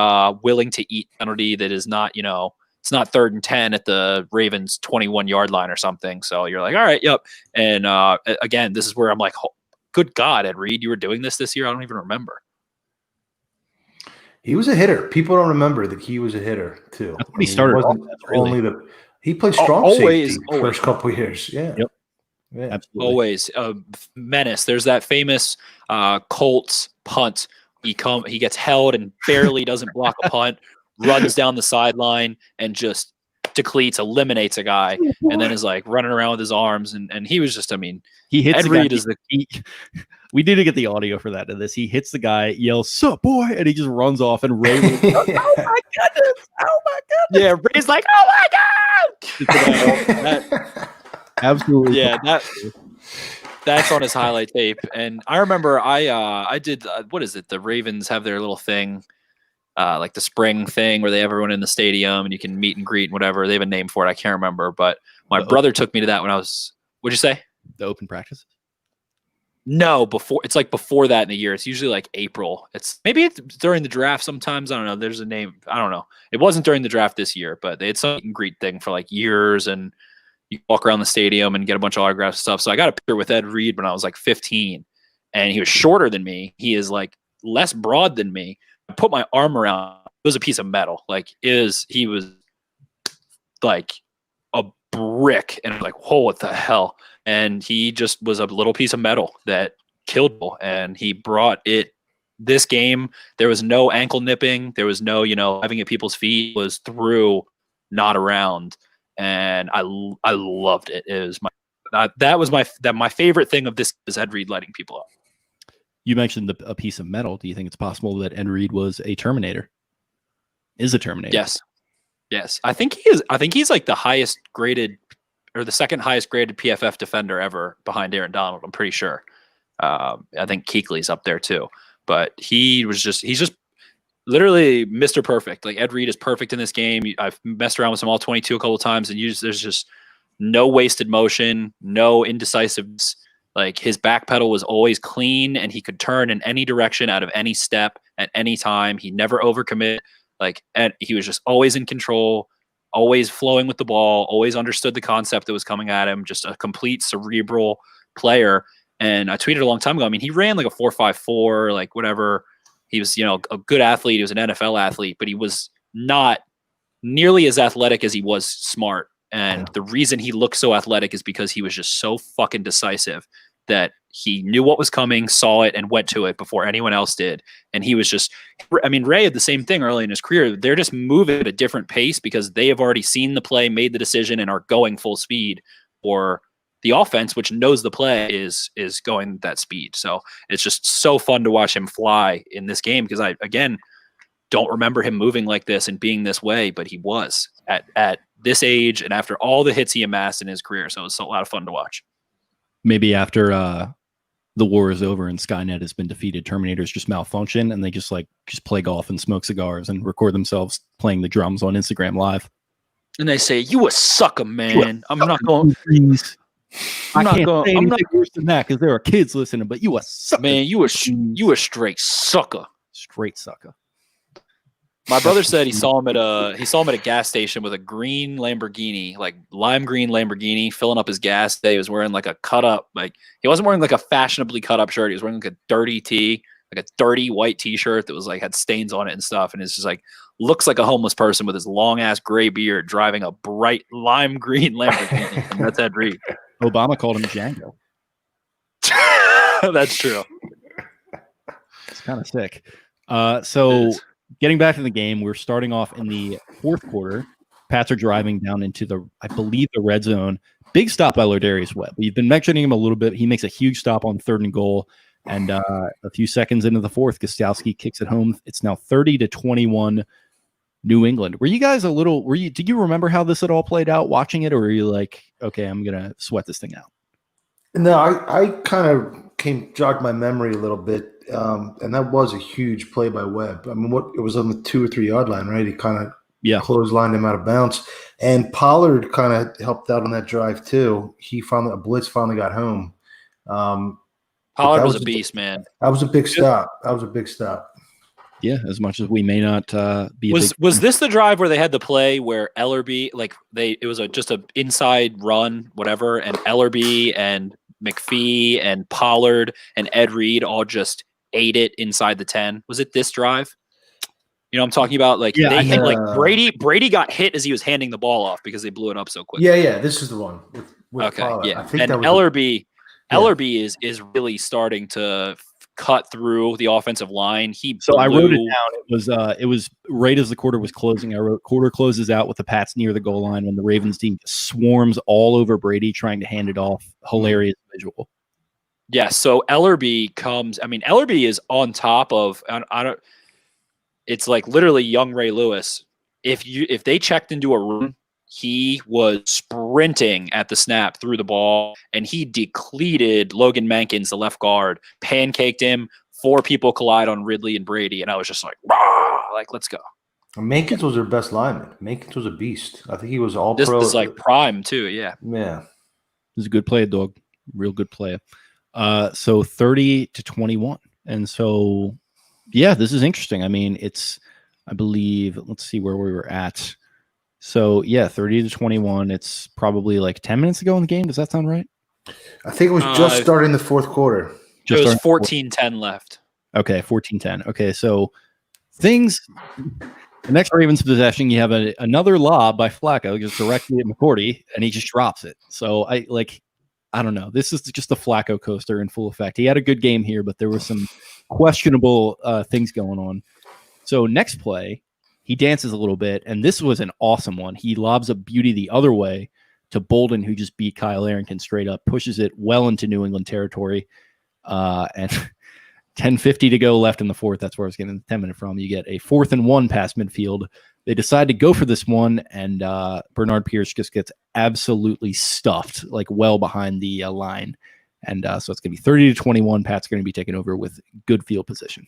willing to eat penalty that is not, it's not 3rd and 10 at the Ravens 21-yard line or something. So you're like, all right, yep. And again, this is where I'm like, oh, good God, Ed Reed, you were doing this year? I don't even remember. He was a hitter. People don't remember that he was a hitter too. That's what he started off with, really. He played strong always, safety first couple of years. Yeah. Yep. Yeah. Absolutely. Always a menace. There's that famous Colts punt. He gets held and barely doesn't block a punt, runs down the sideline and just eliminates a guy, and then is like running around with his arms. And he was just, I mean, he hits Ed Reed is the key. We need to get the audio for that. This, he hits the guy, yells "Sup, boy," and he just runs off. And Ray, oh my goodness! Oh my goodness! Yeah, Ray's like, oh my God! Absolutely. Yeah, that's on his highlight tape. And I remember I did what is it? The Ravens have their little thing, like the spring thing where they have everyone in the stadium and you can meet and greet and whatever. They have a name for it. I can't remember, but my brother took me to that when I was. What'd you say? The open practice. No, it's like before that in the year. It's usually like April. It's during the draft sometimes. I don't know. There's a name. I don't know. It wasn't during the draft this year, but they had some meet and greet thing for like years, and you walk around the stadium and get a bunch of autographs and stuff. So I got a picture with Ed Reed when I was like 15, and he was shorter than me. He is like less broad than me. I put my arm around. It was a piece of metal. He was like a brick, and I'm like, whoa, what the hell? And he just was a little piece of metal that killed people. And he brought it. This game, there was no ankle nipping. There was no, having at people's feet. It was through, not around. And I loved it. It was my favorite thing of this is Ed Reed lighting people up. You mentioned a piece of metal. Do you think it's possible that Ed Reed was a Terminator? Is a Terminator? Yes. I think he is. I think he's like the highest graded, or the second highest graded PFF defender ever behind Aaron Donald. I'm pretty sure. I think Kuechly's up there too. But he's just literally Mr. Perfect. Like Ed Reed is perfect in this game. I've messed around with him all 22 a couple of times, and there's just no wasted motion, no indecisiveness. Like his back pedal was always clean, and he could turn in any direction out of any step at any time. He never overcommit. And he was just always in control, always flowing with the ball, always understood the concept that was coming at him. Just a complete cerebral player. And I tweeted a long time ago. I mean, he ran like a 4.54, like whatever. He was, a good athlete. He was an NFL athlete, but he was not nearly as athletic as he was smart. And the reason he looked so athletic is because he was just so fucking decisive that he knew what was coming, saw it, and went to it before anyone else did. And he was just, I mean, Ray had the same thing early in his career. They're just moving at a different pace because they have already seen the play, made the decision, and are going full speed. Or the offense, which knows the play, is going that speed. So it's just so fun to watch him fly in this game because I, again, don't remember him moving like this and being this way, but he was at this age and after all the hits he amassed in his career. So it was a lot of fun to watch. Maybe after the war is over and Skynet has been defeated, Terminators just malfunction and they just play golf and smoke cigars and record themselves playing the drums on Instagram Live. And they say, "You a sucker, man." I'm not going. I can't say anything worse than that because there are kids listening. But you a sucker, man. You a straight sucker. Straight sucker. My brother said he saw him at a gas station with a green Lamborghini, like lime green Lamborghini, filling up his gas. He was wearing like a cut up, like he wasn't wearing like a fashionably cut up shirt. He was wearing like a dirty tee, like a dirty white T-shirt that was like had stains on it and stuff. And it's just like looks like a homeless person with his long ass gray beard driving a bright lime green Lamborghini. And that's Ed Reed. Obama called him Django. That's true. It's kind of sick. So getting back to the game, we're starting off in the fourth quarter. Pats are driving down into I believe the red zone. Big stop by Lardarius Webb. We've been mentioning him a little bit. He makes a huge stop on 3rd and goal. And a few seconds into the fourth, Gostkowski kicks it home. It's now 30-21 New England. Were you guys did you remember how this had all played out watching it? Or were you like, okay, I'm going to sweat this thing out? No, I kind of jogged my memory a little bit. And that was a huge play by Webb. I mean, it was on the 2 or 3 yard line, right? He kind of clotheslined him out of bounds. And Pollard kind of helped out on that drive too. A blitz finally got home. Pollard was a beast, man. That was a big stop. Yeah, as much as we may not be. Was this the drive where they had the play where Ellerby, it was just an inside run, whatever, and Ellerby and McPhee and Pollard and Ed Reed all just ate it inside the 10? Was it this drive? You know what I'm talking about? Brady got hit as he was handing the ball off because they blew it up so quick. Yeah. This is the one. With Pollard. Yeah. I think Ellerby is really starting to cut through the offensive line. I wrote it down. It was right as the quarter was closing. I wrote quarter closes out with the Pats near the goal line when the Ravens team swarms all over Brady trying to hand it off. Hilarious visual. Yeah. So Ellerby comes. I mean, Ellerby is on top of. It's like literally young Ray Lewis. If they checked into a room, he was sprinting at the snap through the ball, and he depleted Logan Mankins, the left guard, pancaked him. 4 people collide on Ridley and Brady, and I was just like, rah, let's go. Mankins was their best lineman. Mankins was a beast. I think he was all this pro. This is like prime too, yeah. Yeah. It was a good play, dog. Real good play. So 30-21. And so, yeah, this is interesting. I mean, I believe, let's see where we were at. So, yeah, 30-21. It's probably like 10 minutes ago in the game. Does that sound right? I think it was just starting the fourth quarter. It was 14-10 left. Okay, 14-10. Okay, so the next Ravens possession, you have another lob by Flacco just directly at McCourty, and he just drops it. So, I don't know. This is just the Flacco coaster in full effect. He had a good game here, but there were some questionable things going on. So, next play, he dances a little bit, and this was an awesome one. He lobs a beauty the other way to Bolden, who just beat Kyle Arrington straight up, pushes it well into New England territory, and 10:50 to go left in the fourth. That's where I was getting the 10-minute from. You get a 4th and 1 past midfield. They decide to go for this one, and Bernard Pierce just gets absolutely stuffed, like well behind the line. And so it's going to be 30-21. Pat's going to be taking over with good field position.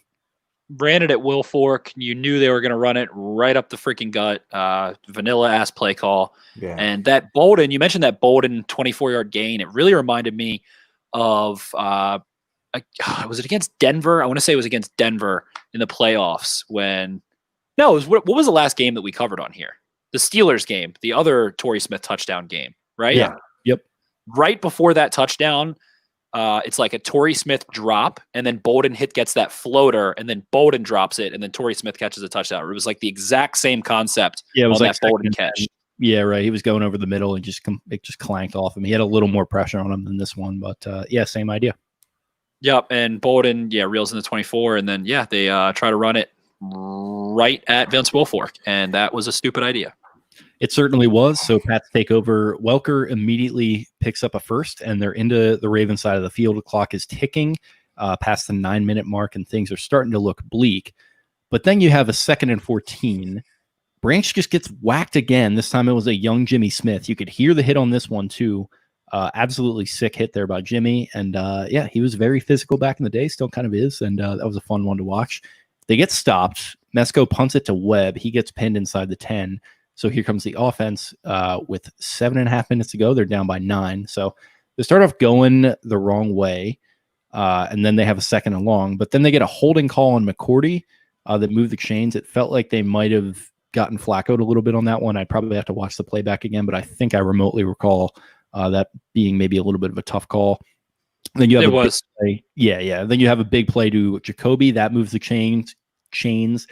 Ran it at Will Fork. You knew they were going to run it right up the freaking gut. Vanilla-ass play call. Yeah. And that Bolden, you mentioned that Bolden 24-yard gain. It really reminded me of, was it against Denver? I want to say it was against Denver in the playoffs when – no, what was the last game that we covered on here? The Steelers game, the other Torrey Smith touchdown game, right? Yeah. Yep. Right before that touchdown, it's like a Torrey Smith drop, and then Bolden gets that floater, and then Bolden drops it, and then Torrey Smith catches a touchdown. It was like the exact same concept. Yeah, it was on like that Bolden catch. Yeah, right. He was going over the middle and it just clanked off him. He had a little more pressure on him than this one, but yeah, same idea. Yep, and Bolden, reels in the 24, and then they try to run it right at Vince Wilfork, and that was a stupid idea. It certainly was. So Pats take over. Welker immediately picks up a first, and they're into the Ravens side of the field. The clock is ticking past the 9-minute mark, and things are starting to look bleak. But then you have a 2nd and 14. Branch just gets whacked again. This time it was a young Jimmy Smith. You could hear the hit on this one, too. Absolutely sick hit there by Jimmy. And, he was very physical back in the day, still kind of is, and that was a fun one to watch. They get stopped. Mesco punts it to Webb. He gets pinned inside the 10. So here comes the offense with 7.5 minutes to go. They're down by 9. So they start off going the wrong way, and then they have a 2nd and long. But then they get a holding call on McCourty that moved the chains. It felt like they might have gotten Flacco'd a little bit on that one. I'd probably have to watch the playback again, but I think I remotely recall that being maybe a little bit of a tough call. Then you have play. Yeah. Then you have a big play to Jacoby. That moves the chains.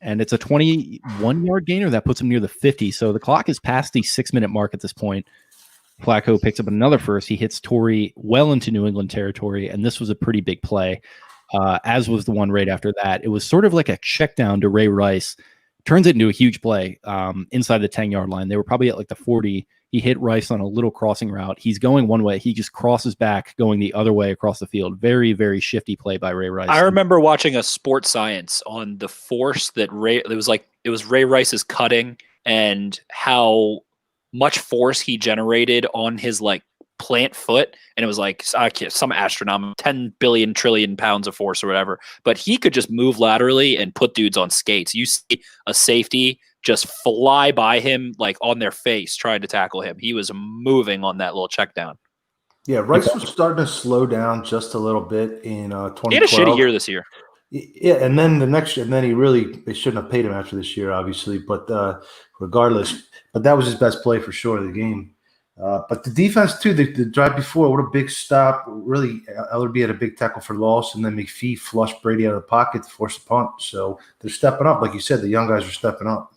And it's a 21-yard gainer that puts him near the 50. So the clock is past the 6-minute mark at this point. Flacco picks up another first. He hits Torrey well into New England territory, and this was a pretty big play, as was the one right after that. It was sort of like a check down to Ray Rice. Turns it into a huge play inside the 10-yard line. They were probably at like the 40. He hit Rice on a little crossing route. He's going one way. He just crosses back, going the other way across the field. Very, very shifty play by Ray Rice. I remember watching a sports science on the force that it was Ray Rice's cutting and how much force he generated on his plant foot. And it was like some astronomical 10 billion trillion pounds of force or whatever. But he could just move laterally and put dudes on skates. You see a safety just fly by him on their face trying to tackle him. He was moving on that little check down. Yeah, Rice was starting to slow down just a little bit in 2012. He had a shitty year this year. Yeah, and then they shouldn't have paid him after this year, obviously, but regardless, but that was his best play for sure of the game. But the defense too, the drive before, what a big stop! Really, Ellerby had a big tackle for loss, and then McPhee flushed Brady out of the pocket to force a punt. So they're stepping up, like you said. The young guys are stepping up.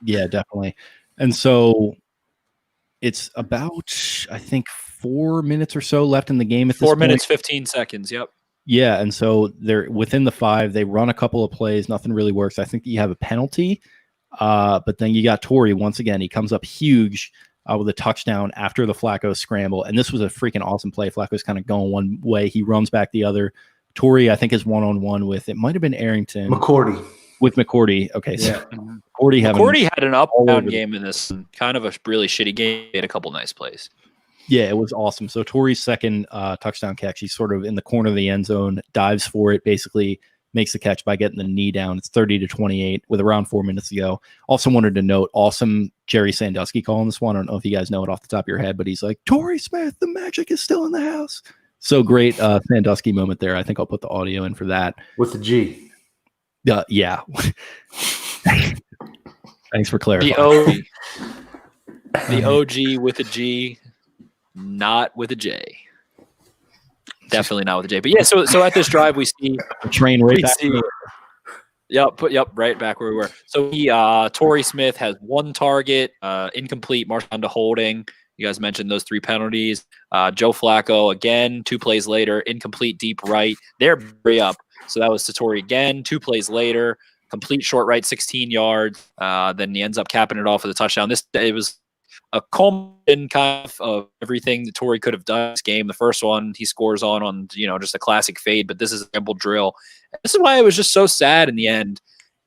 Yeah, definitely. And so it's about, I think, 4 minutes or so left in the game at this point. 4 minutes, 15 seconds. Yep. Yeah, and so they're within the 5. They run a couple of plays. Nothing really works. I think you have a penalty, but then you got Torrey once again. He comes up huge with a touchdown after the Flacco scramble, and this was a freaking awesome play. Flacco's kind of going one way. He runs back the other. Torrey, I think, is one-on-one with, it might have been Arrington. McCourty. With McCourty. Okay, yeah. so McCourty had an up-down game in this, kind of a really shitty game. He had a couple nice plays. Yeah, it was awesome. So Torrey's second touchdown catch, he's sort of in the corner of the end zone, dives for it, basically makes the catch by getting the knee down. It's 30-28 with around 4 minutes to go. Also wanted to note, awesome Jerry Sandusky call on this one. I don't know if you guys know it off the top of your head, but he's like, Torrey Smith, the magic is still in the house. So great Sandusky moment there. I think I'll put the audio in for that. With the G. Yeah. Thanks for clarifying. The OG with a G, not with a J. Definitely not with a J. But yeah, so at this drive we see the train right back. Yep, right back where we were. So Torrey Smith has one target, incomplete, marched on to holding. You guys mentioned those 3 penalties. Joe Flacco again, 2 plays later, incomplete deep right. They're very up. So that was to Torrey again. 2 plays later, complete short right, 16 yards. Then he ends up capping it off with a touchdown. It was a culmination kind of everything that Torrey could have done this game. The first one he scores on just a classic fade, but this is a simple drill. This is why it was just so sad in the end.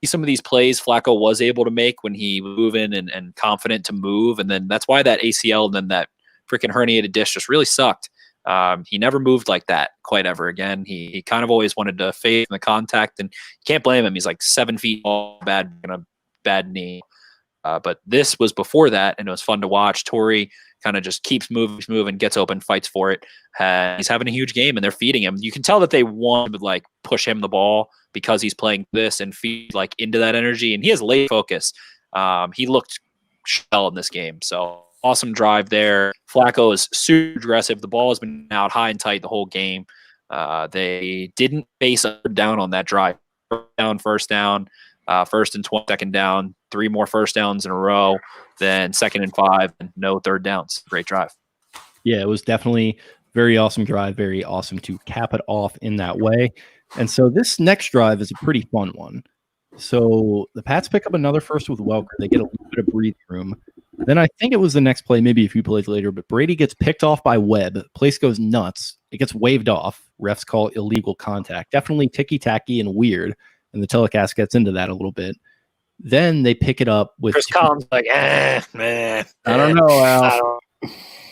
Some of these plays Flacco was able to make when he was moving and confident to move, and then that's why that ACL and then that freaking herniated disc just really sucked. He never moved like that quite ever again. He kind of always wanted to fade in the contact, and you can't blame him. He's like 7 feet tall, bad knee. But this was before that, and it was fun to watch. Torrey kind of just keeps moving, gets open, fights for it. He's having a huge game, and they're feeding him. You can tell that they want to push him the ball because he's playing this and feed into that energy, and he has late focus. He looked shell in this game, so awesome drive there. Flacco is super aggressive. The ball has been out high and tight the whole game. They didn't face up or down on that drive. First down, first and 20, second down, 3 more first downs in a row, then 2nd and 5, and no third downs. Great drive. Yeah, it was definitely very awesome drive, very awesome to cap it off in that way. And so this next drive is a pretty fun one. So the Pats pick up another first with Welker. They get a little bit of breathing room. Then I think it was the next play, maybe a few plays later, but Brady gets picked off by Webb. Place goes nuts. It gets waved off. Refs call illegal contact. Definitely ticky-tacky and weird. And the telecast gets into that a little bit. Then they pick it up with Chris Collins man. I don't know, Al.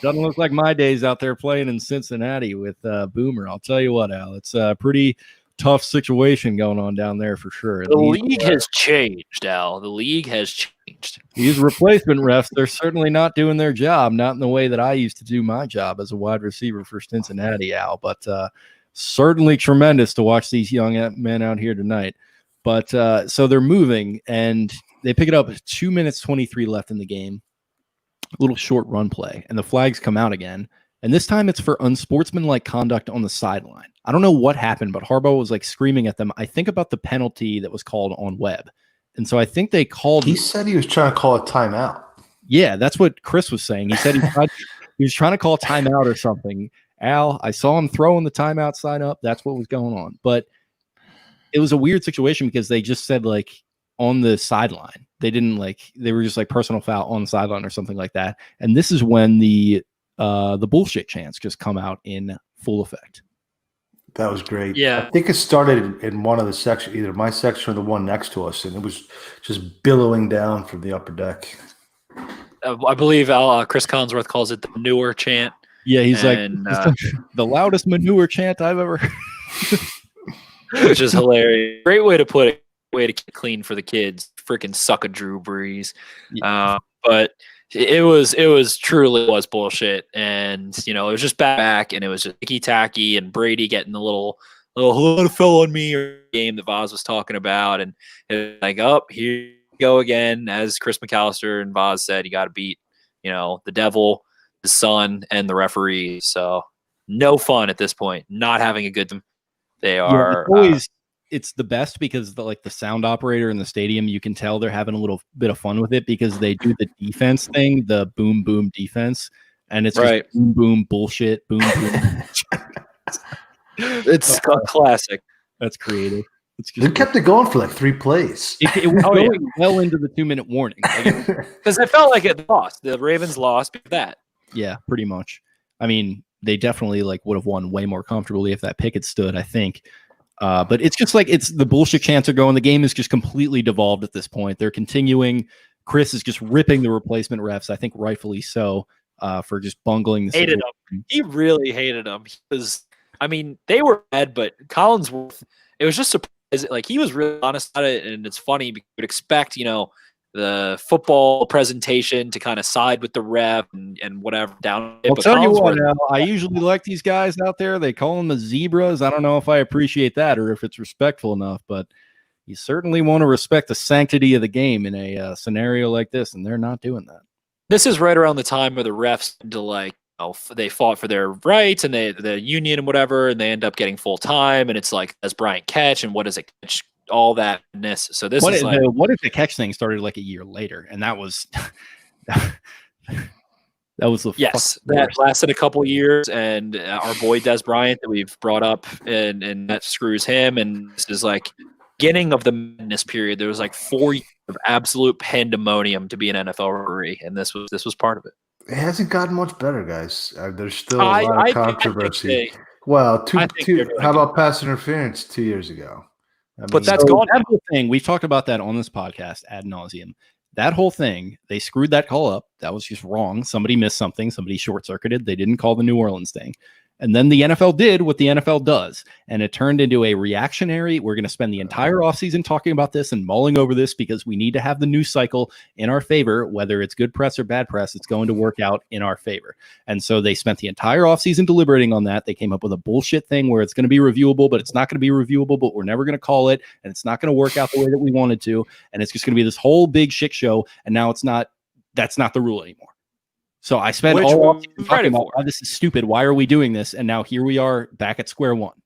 Doesn't look like my days out there playing in Cincinnati with Boomer. I'll tell you what, Al. It's a pretty tough situation going on down there for sure. The league has changed, Al. The league has changed. These replacement refs, they're certainly not doing their job, not in the way that I used to do my job as a wide receiver for Cincinnati, Al. But certainly tremendous to watch these young men out here tonight. But so they're moving, and they pick it up with 2 minutes, 23 left in the game. A little short run play, and the flags come out again. And this time it's for unsportsmanlike conduct on the sideline. I don't know what happened, but Harbaugh was screaming at them. I think about the penalty that was called on Webb. And so I think they called. He said he was trying to call a timeout. Yeah, that's what Chris was saying. He said he was trying to call a timeout or something. Al, I saw him throwing the timeout sign up. That's what was going on. But it was a weird situation because they just said on the sideline. They didn't they were just personal foul on the sideline or something like that. And this is when the bullshit chants just come out in full effect. That was great. Yeah. I think it started in one of the sections, either my section or the one next to us, and it was just billowing down from the upper deck. I believe Chris Collinsworth calls it the Manure Chant. Yeah, he's the loudest Manure Chant I've ever heard. Which is hilarious. Great way to put it. Way to keep it clean for the kids. Freaking suck a Drew Brees. Yeah. But it was truly bullshit. And, it was just back and it was just ticky-tacky and Brady getting the little fell on me game that Vaz was talking about. And it was like, here you go again. As Chris McAllister and Vaz said, you got to beat, the devil, the son, and the referee. So no fun at this point, not having a good time. They are it's the best because the sound operator in the stadium, you can tell they're having a little bit of fun with it because they do the defense thing, the boom boom defense, and it's right. Just boom boom bullshit, boom boom. It's classic. That's creative. They kept it going for like 3 plays. It was going well into the 2-minute warning because it felt like it lost. The Ravens lost because of that. Yeah, pretty much. I mean, they definitely would have won way more comfortably if that pick had stood, I think. But it's just it's the bullshit chants are going. The game is just completely devolved at this point. They're continuing. Chris is just ripping the replacement refs, I think rightfully so, for just bungling the hated them. He really hated them because, they were bad, but Collinsworth, it was just surprising. He was really honest about it, and it's funny because you would expect, the football presentation to kind of side with the ref and whatever down. I'll tell you what, I usually like these guys out there. They call them the zebras. I don't know if I appreciate that or if it's respectful enough, but you certainly want to respect the sanctity of the game in a scenario like this, and they're not doing that. This is right around the time where the refs they fought for their rights and the union and whatever, and they end up getting full time, and it's does Bryant catch, and what does it catch? All thatness. So this is what if the catch thing started a year later, and that was that was the that lasted a couple years, and our boy Des Bryant that we've brought up, and that screws him, and this is beginning of the madness period. There was 4 years of absolute pandemonium to be an NFL referee, and this was part of it. It hasn't gotten much better, guys. There's still a lot of controversy. Well, how about pass interference 2 years ago? But that's gone. That whole thing, we've talked about that on this podcast ad nauseum. That whole thing, they screwed that call up. That was just wrong. Somebody missed something. Somebody short-circuited. They didn't call the New Orleans thing. And then the NFL did what the NFL does, and it turned into a reactionary. We're going to spend the entire offseason talking about this and mulling over this because we need to have the news cycle in our favor. Whether it's good press or bad press, it's going to work out in our favor. And so they spent the entire offseason deliberating on that. They came up with a bullshit thing where it's going to be reviewable, but it's not going to be reviewable, but we're never going to call it, and it's not going to work out the way that we wanted to, and it's just going to be this whole big shit show, and now that's not the rule anymore. So I spent all talking about why this is stupid. Why are we doing this? And now here we are back at square one.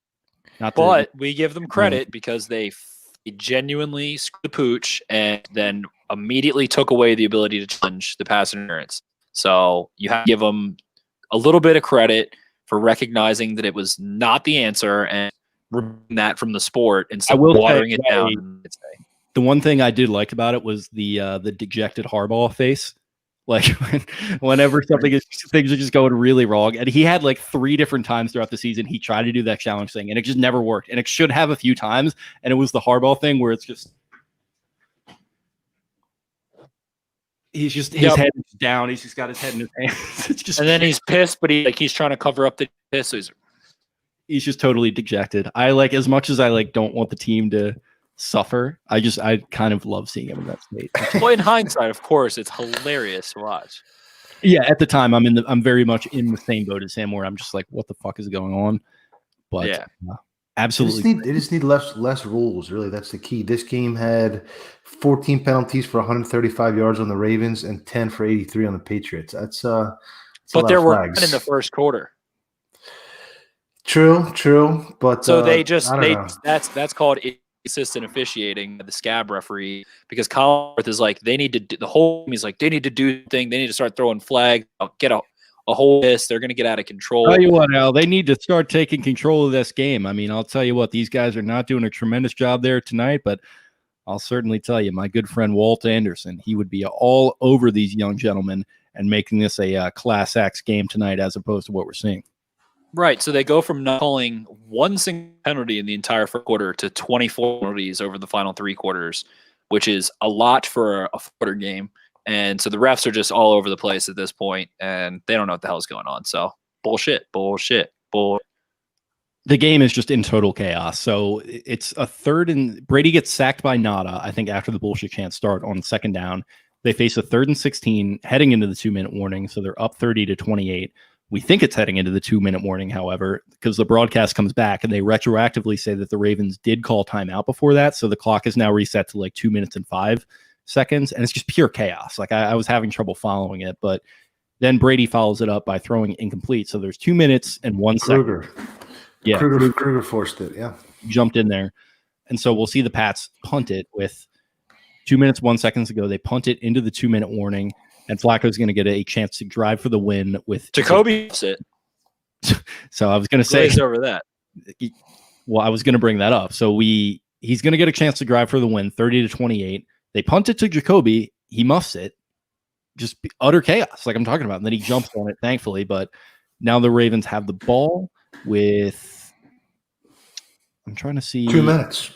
But we give them credit because they genuinely screwed the pooch and then immediately took away the ability to challenge the pass interference. So you have to give them a little bit of credit for recognizing that it was not the answer and removing that from the sport instead of watering it down. The one thing I did like about it was the dejected Harbaugh face. Whenever things are just going really wrong, and he had 3 different times throughout the season he tried to do that challenge thing, and it just never worked. And it should have a few times, and it was the Harbaugh thing where it's just his head is down. He's just got his head in his hands. It's just, and then he's pissed, but he's trying to cover up the piss. So he's just totally dejected. I as much as I don't want the team to suffer, I kind of love seeing him in that state. Well, in hindsight, of course, it's hilarious to watch. Yeah, at the time, I'm very much in the same boat as him, where I'm just what the fuck is going on? But yeah, absolutely, they just need less rules. Really, that's the key. This game had 14 penalties for 135 yards on the Ravens and 10 for 83 on the Patriots. That's but there were 10 in the first quarter. True, but so that's called assistant officiating, the scab referee, because Collinsworth is they need to do the whole team. He's they need to do the thing. They need to start throwing flags, get a whole miss. They're going to get out of control. Tell you what, Al, they need to start taking control of this game. I'll tell you what, these guys are not doing a tremendous job there tonight, but I'll certainly tell you, my good friend Walt Anderson, he would be all over these young gentlemen and making this a Class X game tonight as opposed to what we're seeing. Right, so they go from not calling one single penalty in the entire first quarter to 24 penalties over the final 3 quarters, which is a lot for a quarter game. And so the refs are just all over the place at this point, and they don't know what the hell is going on. So bullshit. The game is just in total chaos. So it's a third, and Brady gets sacked by Nada, I think, after the bullshit chant start on 2nd down. They face a 3rd and 16 heading into the 2-minute warning, so they're up 30-28. We think it's heading into the 2-minute warning, however, because the broadcast comes back and they retroactively say that the Ravens did call timeout before that, so the clock is now reset to like 2 minutes and 5 seconds, and it's just pure chaos. Like I was having trouble following it, but then Brady follows it up by throwing it incomplete. So there's 2 minutes and 1 second. Yeah, Kruger forced it. Yeah, jumped in there, and so we'll see the Pats punt it with 2 minutes 1 second to go. They punt it into the 2-minute warning, and Flacco's going to get a chance to drive for the win with Jacoby. It. So I was going to say over that. Well, I was going to bring that up. So he's going to get a chance to drive for the win, 30-28. They punt it to Jacoby. He muffs it. Just utter chaos, like I'm talking about. And then he jumps on it, thankfully. But now the Ravens have the ball with, I'm trying to see. 2 minutes.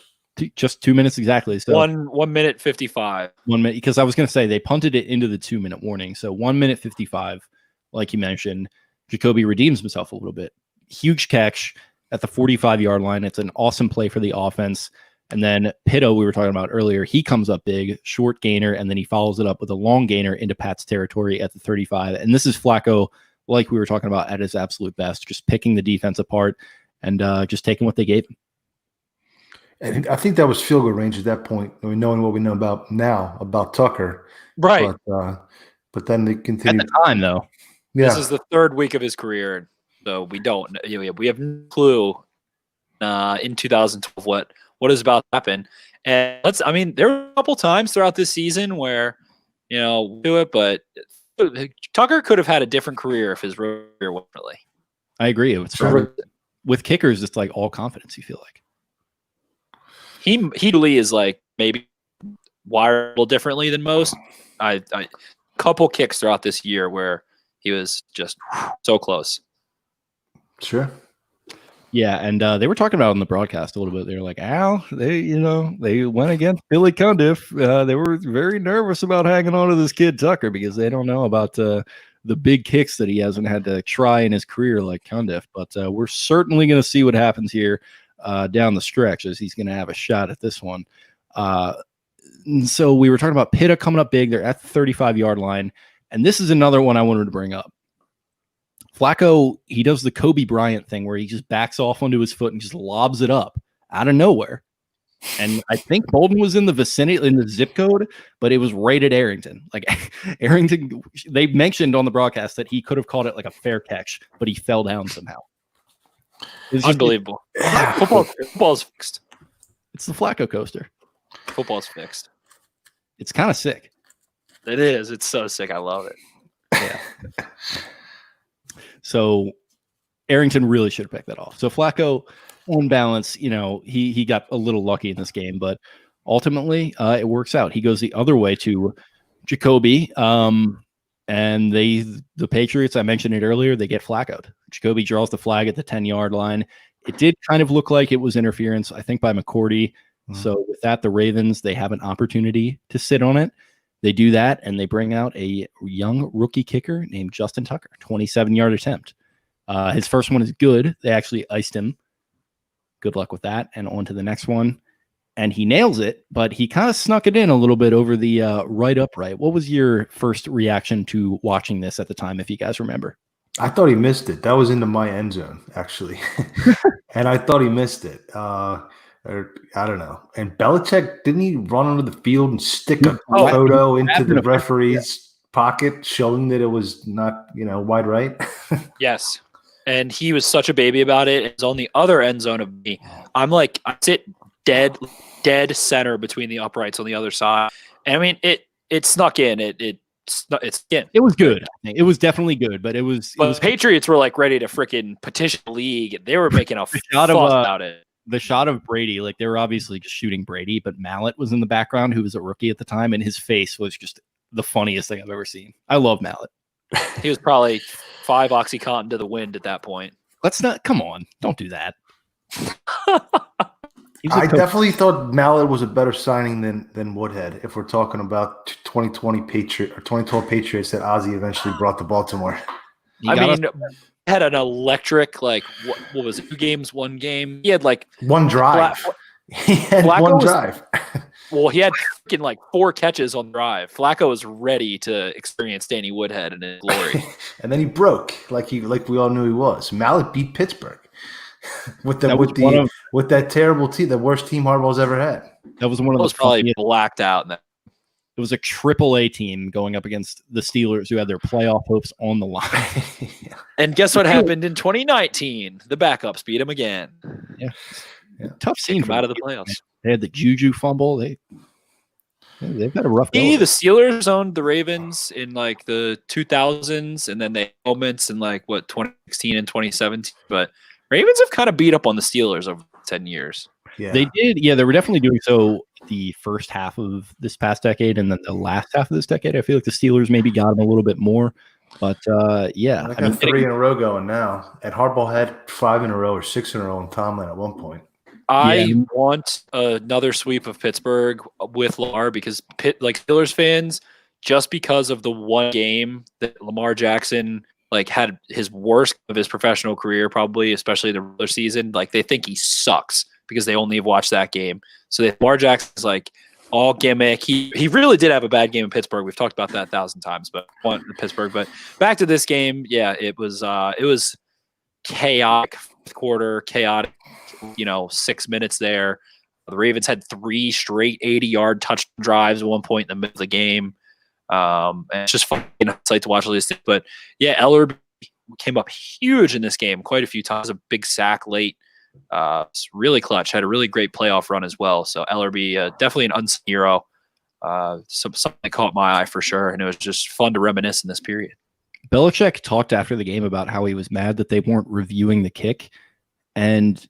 Just 2 minutes exactly. So 1 minute 55. 1 minute, because I was going to say they punted it into the 2-minute warning. So 1 minute 55, like you mentioned, Jacoby redeems himself a little bit. Huge catch at the 45-yard line. It's an awesome play for the offense. And then Pitto, we were talking about earlier, he comes up big, short gainer, and then he follows it up with a long gainer into Pat's territory at the 35. And this is Flacco, like we were talking about, at his absolute best, just picking the defense apart and just taking what they gave him. And I think that was field goal range at that point. I mean, knowing what we know about now about Tucker, right? But then they continued. At the time, though, this is the 3rd week of his career, so we don't. We have no clue in 2012 what is about to happen. And there were a couple times throughout this season where do it, but Tucker could have had a different career if his career wasn't really. I agree. With kickers, it's like all confidence. You feel like. He really is like maybe wired a little differently than most. I couple kicks throughout this year where he was just so close. Sure. Yeah, and they were talking about it on the broadcast a little bit. They were like, Al, they went against Billy Cundiff. They were very nervous about hanging on to this kid Tucker because they don't know about the big kicks that he hasn't had to try in his career like Cundiff. But we're certainly going to see what happens here down the stretch as he's going to have a shot at this one. So we were talking about Pitta coming up big. They're at the 35-yard line. And this is another one I wanted to bring up. Flacco, he does the Kobe Bryant thing where he just backs off onto his foot and just lobs it up out of nowhere. And I think Bolden was in the vicinity, in the zip code, but it was right at Arrington. Like Arrington, they mentioned on the broadcast that he could have called it like a fair catch, but he fell down somehow. It's unbelievable. Football's fixed. It's the Flacco coaster. Football's fixed. It's kind of sick. It is. It's so sick. I love it. Yeah. So Arrington really should have picked that off. So Flacco, on balance, he got a little lucky in this game, but ultimately it works out. He goes the other way to Jacoby, and the Patriots, I mentioned it earlier, they get Flaccoed. Jacoby draws the flag at the 10-yard line. It did kind of look like it was interference, I think, by McCourty. Mm-hmm. So with that, the Ravens, they have an opportunity to sit on it. They do that, and they bring out a young rookie kicker named Justin Tucker, 27-yard attempt. His first one is good. They actually iced him. Good luck with that. And on to the next one. And he nails it, but he kind of snuck it in a little bit over the right upright. What was your first reaction to watching this at the time, if you guys remember? I thought he missed it. That was into my end zone, actually. And I thought he missed it. Or I don't know. And Belichick, didn't he run onto the field and stick a photo into the referee's pocket showing that it was not, wide right? Yes. And he was such a baby about it. It's on the other end zone of me. I'm like, I sit dead center between the uprights on the other side. And I mean, it snuck in. It's in. It was good. It was definitely good, but it was Patriots were like ready to freaking petition the league. They were making a fuss about it. The shot of Brady, like they were obviously just shooting Brady, but Mallett was in the background, who was a rookie at the time, and his face was just the funniest thing I've ever seen. I love Mallett. He was probably 5 Oxycontin to the wind at that point. Come on, don't do that. I definitely thought Mallett was a better signing than Woodhead. If we're talking about 2020 Patriot or 2012 Patriots that Ozzie eventually brought to Baltimore. Had an electric, like, what was it, 2 games, 1 game? He had like one drive. He had one drive. Well, he had freaking like 4 catches on drive. Flacco was ready to experience Danny Woodhead in his glory. And then he broke like we all knew he was. Malik beat Pittsburgh with that terrible team, the worst team Harbaugh's ever had. That was one of was probably blacked out. It was a AAA team going up against the Steelers, who had their playoff hopes on the line. And guess what happened in 2019? The backups beat him again. Yeah. Tough scene for out of the playoffs. They had the Juju fumble. They've had a rough go. The Steelers owned the Ravens in like the 2000s, and then they moments in like 2016 and 2017. But Ravens have kind of beat up on the Steelers over 10 years. Yeah. They did. Yeah, they were definitely doing so the first half of this past decade, and then the last half of this decade. I feel like the Steelers maybe got them a little bit more. But yeah. I got 3 in a row going now. And Harbaugh had 5 in a row or 6 in a row in Tomlin at one point. I want another sweep of Pittsburgh with Lamar because Steelers fans, just because of the one game that Lamar Jackson had his worst of his professional career, probably, especially the regular season, they think he sucks because they only have watched that game. So Lamar Jackson's all gimmick. He really did have a bad game in Pittsburgh. We've talked about that 1,000 times, but want the Pittsburgh. But back to this game, it was chaotic fourth quarter, chaotic. 6 minutes there. The Ravens had 3 straight 80-yard touchdown drives at one point in the middle of the game. And it's just fun sight to watch all these things. But yeah, Ellerby came up huge in this game quite a few times. A big sack late. It's really clutch. Had a really great playoff run as well. So Ellerby, definitely an unsung hero. Something that caught my eye for sure. And it was just fun to reminisce in this period. Belichick talked after the game about how he was mad that they weren't reviewing the kick. And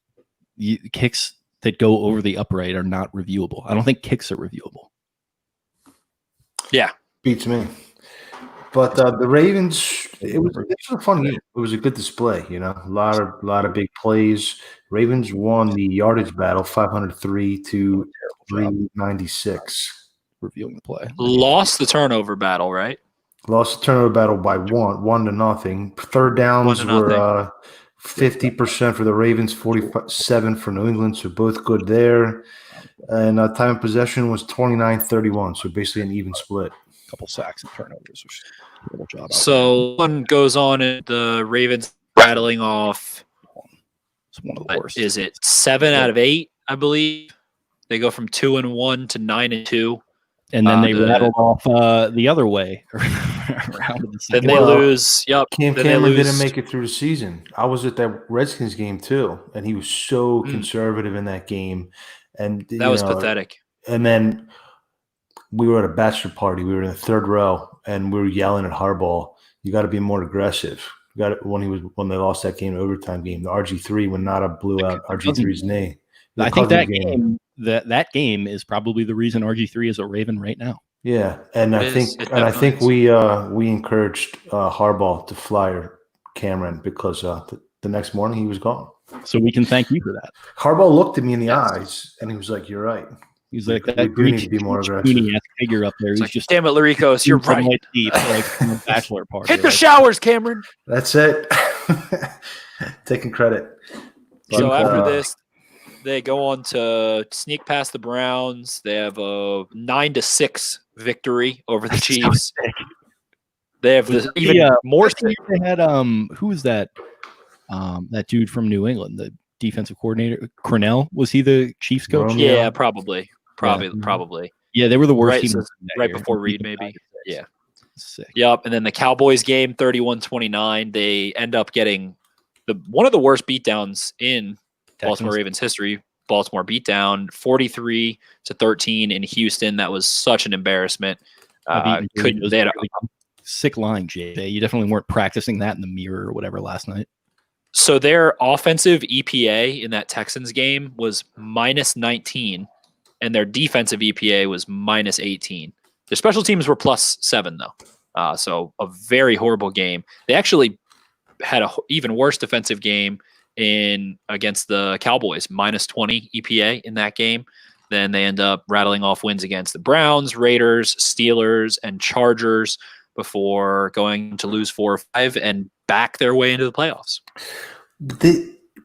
kicks that go over the upright are not reviewable. I don't think kicks are reviewable. Yeah. Beats me. But the Ravens, it was a fun game. It was a good display, a lot of big plays. Ravens won the yardage battle 503 to 396. Reviewing the play. Lost the turnover battle, right? Lost the turnover battle by 1-0. Third downs were 50% for the Ravens, 47% for New England, so both good there. And time of possession was 29-31, so basically an even split. A couple sacks and turnovers. Job so one goes on, and the Ravens rattling off. It's one of the worst. Is it 7 out of 8? I believe they go from 2-1 to 9-2. And then they rattled off the other way around the second. Then they lose. Yep. Cam Cameron didn't make it through the season. I was at that Redskins game too, and he was so conservative in that game. And that was pathetic. And then we were at a bachelor party. We were in the third row, and we were yelling at Harbaugh, "You got to be more aggressive." When they lost that game, overtime game, the RG3 when Nada blew out RG3's knee. I think that that game is probably the reason RG3 is a Raven right now. Yeah, and I think we encouraged Harbaugh to flyer Cameron because the next morning he was gone. So we can thank you for that. Harbaugh looked at me in the eyes and he was like, "You're right." He's like that Greek to be more aggressive figure up there. He's just damn it, Laricos, you're right. Deep, from a bachelor party. Hit the showers, Cameron. That's it. Taking credit. So after this, they go on to sneak past the Browns. They have a 9-6 victory over the Chiefs. They have more. They had who was that? That dude from New England, the defensive coordinator, Cornell. Was he the Chiefs coach? Yeah, probably. Yeah, they were the worst team right before Reed, maybe. Yeah. Sick. Yep. And then the Cowboys game, 31-29. They end up getting one of the worst beatdowns in Baltimore Ravens history. Baltimore beatdown 43-13 in Houston. That was such an embarrassment. They had a sick line, JJ. You definitely weren't practicing that in the mirror or whatever last night. So their offensive EPA in that Texans game was -19, and their defensive EPA was -18. Their special teams were +7 though. So a very horrible game. They actually had a even worse defensive game against the Cowboys, -20 EPA in that game. Then they end up rattling off wins against the Browns, Raiders, Steelers, and Chargers before going to lose 4 or 5 and back their way into the playoffs.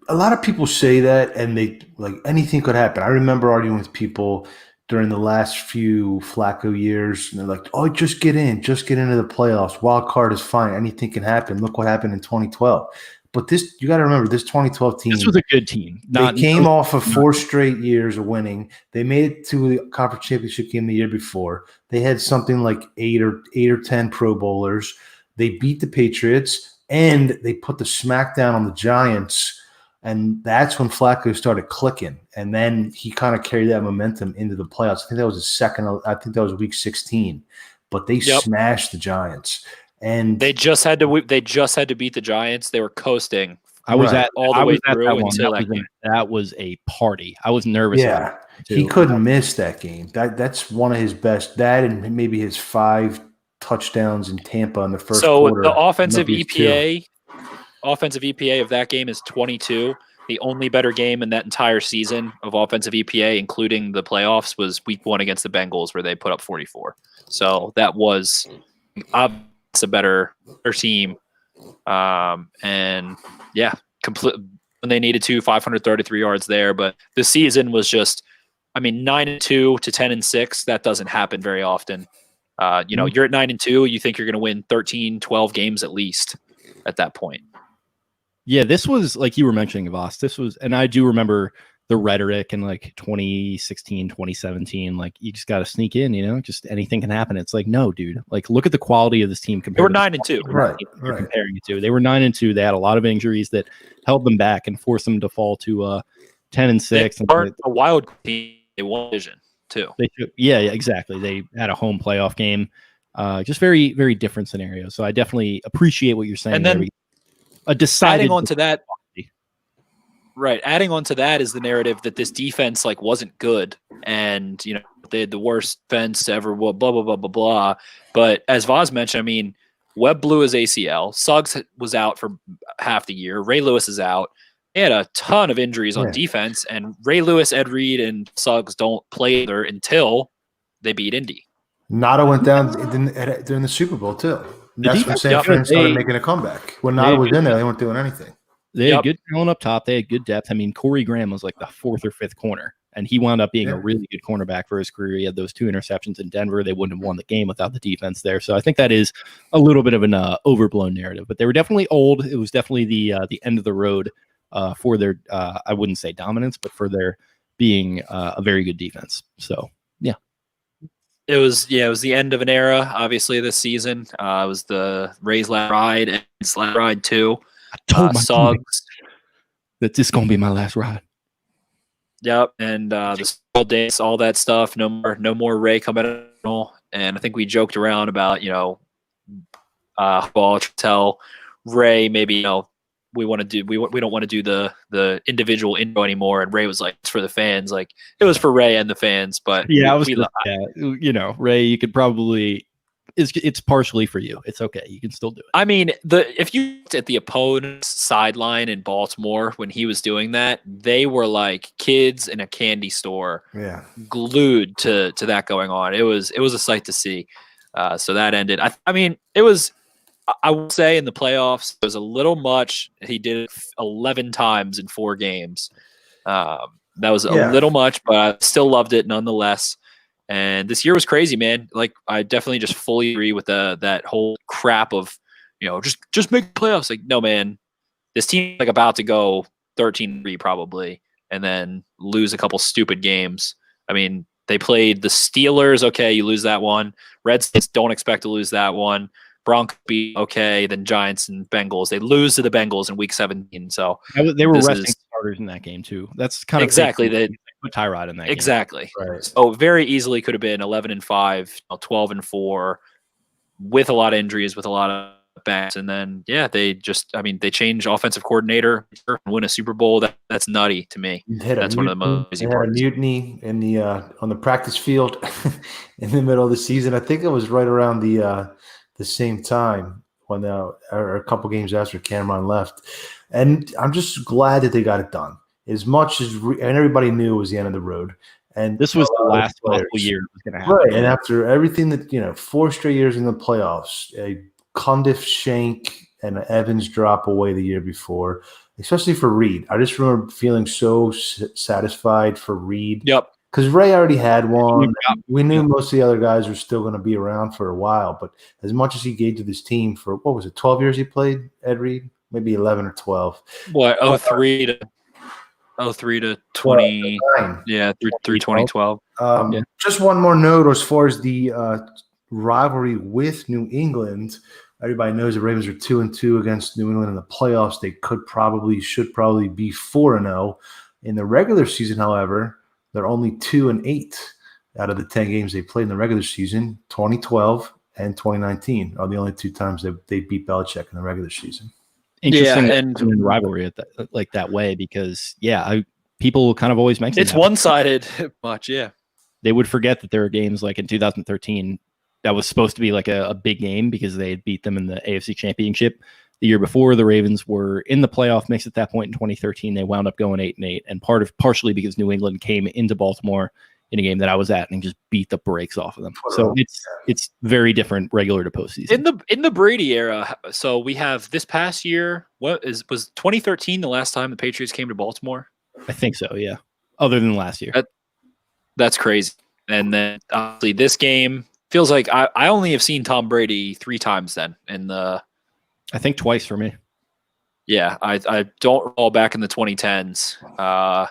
A lot of people say that, and they anything could happen. I remember arguing with people during the last few Flacco years. And they're like, oh, just get into the playoffs. Wild card is fine. Anything can happen. Look what happened in 2012. But you got to remember, this 2012 team. This was a good team. They came off of 4 straight years of winning. They made it to the conference championship game the year before. They had something like 8 or 10 Pro Bowlers. They beat the Patriots, and they put the smackdown on the Giants. And that's when Flacco started clicking. And then he kind of carried that momentum into the playoffs. I think that was week 16. But they smashed the Giants. And they just had to beat the Giants. They were coasting. I was at all the way through that until one. That was a party. I was nervous. Yeah, he couldn't miss that game. That's one of his best. That and maybe his 5 touchdowns in Tampa in the first quarter. So the offensive EPA of that game is 22. The only better game in that entire season of offensive EPA, including the playoffs, was week 1 against the Bengals, where they put up 44. So that was a better team. And yeah, when they needed 533 yards there. But the season was just, 9-2 to 10-6. That doesn't happen very often. You're at 9-2. You think you're going to win 13, 12 games at least at that point. Yeah, this was like you were mentioning, Voss. This was, and I do remember the rhetoric in like 2016, 2017. Like, you just got to sneak in, just anything can happen. It's like, no, dude. Like, look at the quality of this team compared. They were 9-2, right? Comparing it to, they were 9-2. They had a lot of injuries that held them back and forced them to fall to 10-6. They weren't a wild team. They won division too. Yeah, exactly. They had a home playoff game. Just very, very different scenario. So I definitely appreciate what you're saying. And then a decided adding on to that, right? Adding on to that is the narrative that this defense wasn't good, and they had the worst defense ever. Blah blah blah blah blah. But as Vaz mentioned, Webb blew his ACL. Suggs was out for half the year. Ray Lewis is out. They had a ton of injuries on defense, and Ray Lewis, Ed Reed, and Suggs don't play there until they beat Indy. Nada went down during the Super Bowl too. That's when San Fran started making a comeback. When Nada was in there, they weren't doing anything. They had good talent up top. They had good depth. Corey Graham was like the 4th or 5th corner, and he wound up being a really good cornerback for his career. He had those 2 interceptions in Denver. They wouldn't have won the game without the defense there. So I think that is a little bit of an overblown narrative. But they were definitely old. It was definitely the end of the road for their, I wouldn't say dominance, but for their being a very good defense. So, yeah. It was the end of an era, obviously, this season. It was the Rays last ride and his last ride, too. I told my Suggs that this is going to be my last ride. Yep, and the small dance, all that stuff. No more Ray coming out. And I think we joked around about, ball to tell Ray maybe, we want to do we don't want to do the individual intro anymore, and Ray was like, it's for the fans. Like, it was for Ray and the fans, but Ray, you could probably it's partially for you. It's okay, you can still do it. If you looked at the opponent's sideline in Baltimore when he was doing that, they were like kids in a candy store, glued to that going on. It was a sight to see. So that ended. It was. I would say in the playoffs, it was a little much. He did it 11 times in 4 games. That was a little much, but I still loved it nonetheless. And this year was crazy, man. Like, I definitely just fully agree with that whole crap of, just make the playoffs. Like, no, man, this team is about to go 13-3 probably, and then lose a couple stupid games. They played the Steelers. Okay, you lose that one. Redskins, don't expect to lose that one. Broncos beat okay, then Giants and Bengals. They lose to the Bengals in Week 17. So they were resting starters in that game too. That's kind of exactly they put Tyrod in that exactly. Game. Right. So very easily could have been 11-5, 12-4, with a lot of injuries, with a lot of backs, and then they just they change offensive coordinator and win a Super Bowl. That's nutty to me. That's one of the most crazy parts. Mutiny in the on the practice field in the middle of the season. I think it was right around the same time when or a couple games after Cameron left. And I'm just glad that they got it done. As much as and everybody knew it was the end of the road. And this was the last possible year it was going to happen. Right. And after everything that, 4 straight years in the playoffs, a Cundiff shank and an Evans drop away the year before, especially for Reed. I just remember feeling so satisfied for Reed. Yep. Because Ray already had one. Yeah. We knew most of the other guys were still going to be around for a while. But as much as he gave to this team for, what was it, 12 years he played, Ed Reed? Maybe 11 or 12. What, 03 to 20, yeah, through 2012. Just one more note as far as the rivalry with New England. Everybody knows the Ravens are 2-2 against New England in the playoffs. They should probably be 4-0. In the regular season, however, they're only 2-8 out of the 10 games they played in the regular season. 2012 and 2019 are the only two times they beat Belichick in the regular season. Interesting, and in rivalry at that way, because people kind of always mention it's one-sided much. Yeah, they would forget that there were games like in 2013 that was supposed to be like a big game because they had beat them in the AFC Championship the year before. The Ravens were in the playoff mix at that point in 2013. They wound up going 8-8, and partially because New England came into Baltimore in a game that I was at and just beat the brakes off of them. So it's very different regular to postseason. In the Brady era, so we have this past year. Was 2013 the last time the Patriots came to Baltimore? I think so. Yeah. Other than last year. That's crazy. And then obviously this game feels like I only have seen Tom Brady 3 times then in the. I think twice for me. Yeah, I don't recall back in the 2010s.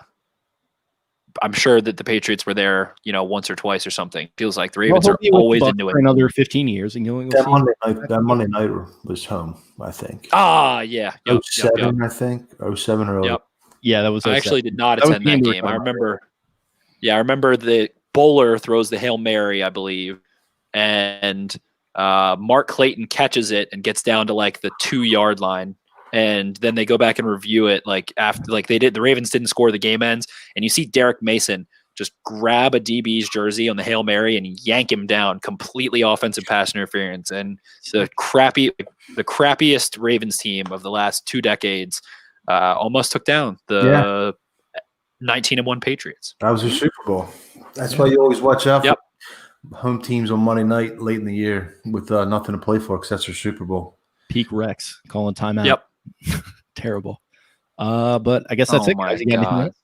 I'm sure that the Patriots were there, once or twice or something. Feels like the Ravens are always in New England. For another 15 years, and that Monday night was home, I think. Yeah. 07, I think. 07 or 08. Yep. Yeah, that was. I actually did not attend that game. I remember. Yeah, I remember the bowler throws the Hail Mary, I believe, and Mark Clayton catches it and gets down to like the 2-yard line, and then they go back and review it after the Ravens didn't score, the game ends, and you see Derek Mason just grab a DB's jersey on the Hail Mary and yank him down, completely offensive pass interference, and the crappiest Ravens team of the last 2 decades almost took down the 19-1 Patriots. That was a Super Bowl. That's why you always watch out for home teams on Monday night late in the year with nothing to play for, because that's their Super Bowl. Peak Rex calling timeout. Yep. Terrible. But I guess that's it. My guys. You got anything God. else?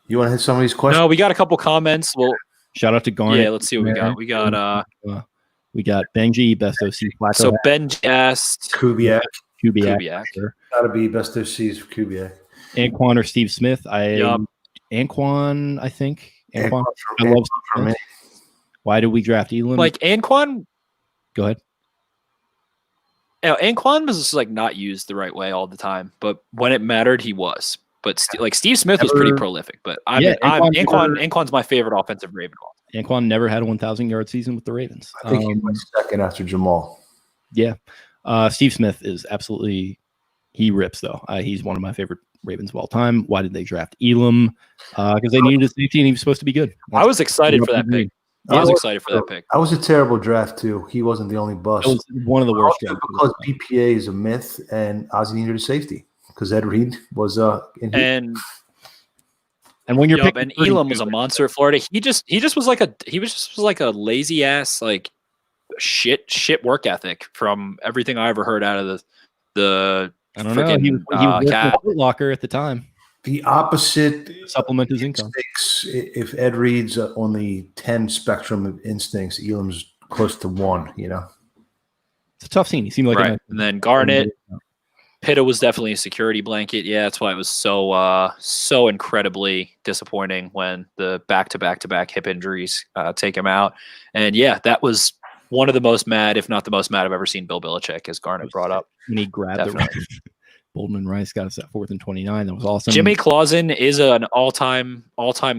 You want to hit some of these questions? No, we got a couple comments. Well, shout out to Garnet. yeah, let's see what we got. We got Benji, Best OC Flacco. So Ben asked Kubiak. Sure. Gotta be best OCs for Kubiak. Anquan or Steve Smith. Anquan, I think. Anquan. I love Smith. Why did we draft Elam? Like Anquan. Go ahead. Anquan was just not used the right way all the time, but when it mattered, he was. But Steve Smith was pretty prolific. But Anquan's my favorite offensive Raven. Anquan never had a 1,000-yard season with the Ravens. I think he went second after Jamal. Yeah. Steve Smith is absolutely – he rips, though. He's one of my favorite Ravens of all time. Why did they draft Elam? Because they needed a safety, and he was supposed to be good. I was excited for that pick. I was excited for that pick. That was a terrible draft, too. He wasn't the only bust. It was one of the worst drafts. Because BPA is a myth, and Ozzie needed a safety because Ed Reed was and when you're picking, and Elam was a monster at Florida. He just was like a lazy ass shit work ethic from everything I ever heard out of the I don't know. He was a Foot Locker at the time. The opposite supplement his income. If Ed Reed's on the 10 spectrum of instincts, Elam's close to 1. It's a tough scene. He seemed like right. And then Garnet, Pitta was definitely a security blanket. Yeah, that's why it was so incredibly disappointing when the back-to-back hip injuries take him out. And yeah, that was one of the most mad, if not the most mad, I've ever seen Bill Belichick, as Garnet brought up. When he grabbed the Bolden and Rice got us at 4th and 29. That was awesome. Jimmy Clausen is an all-time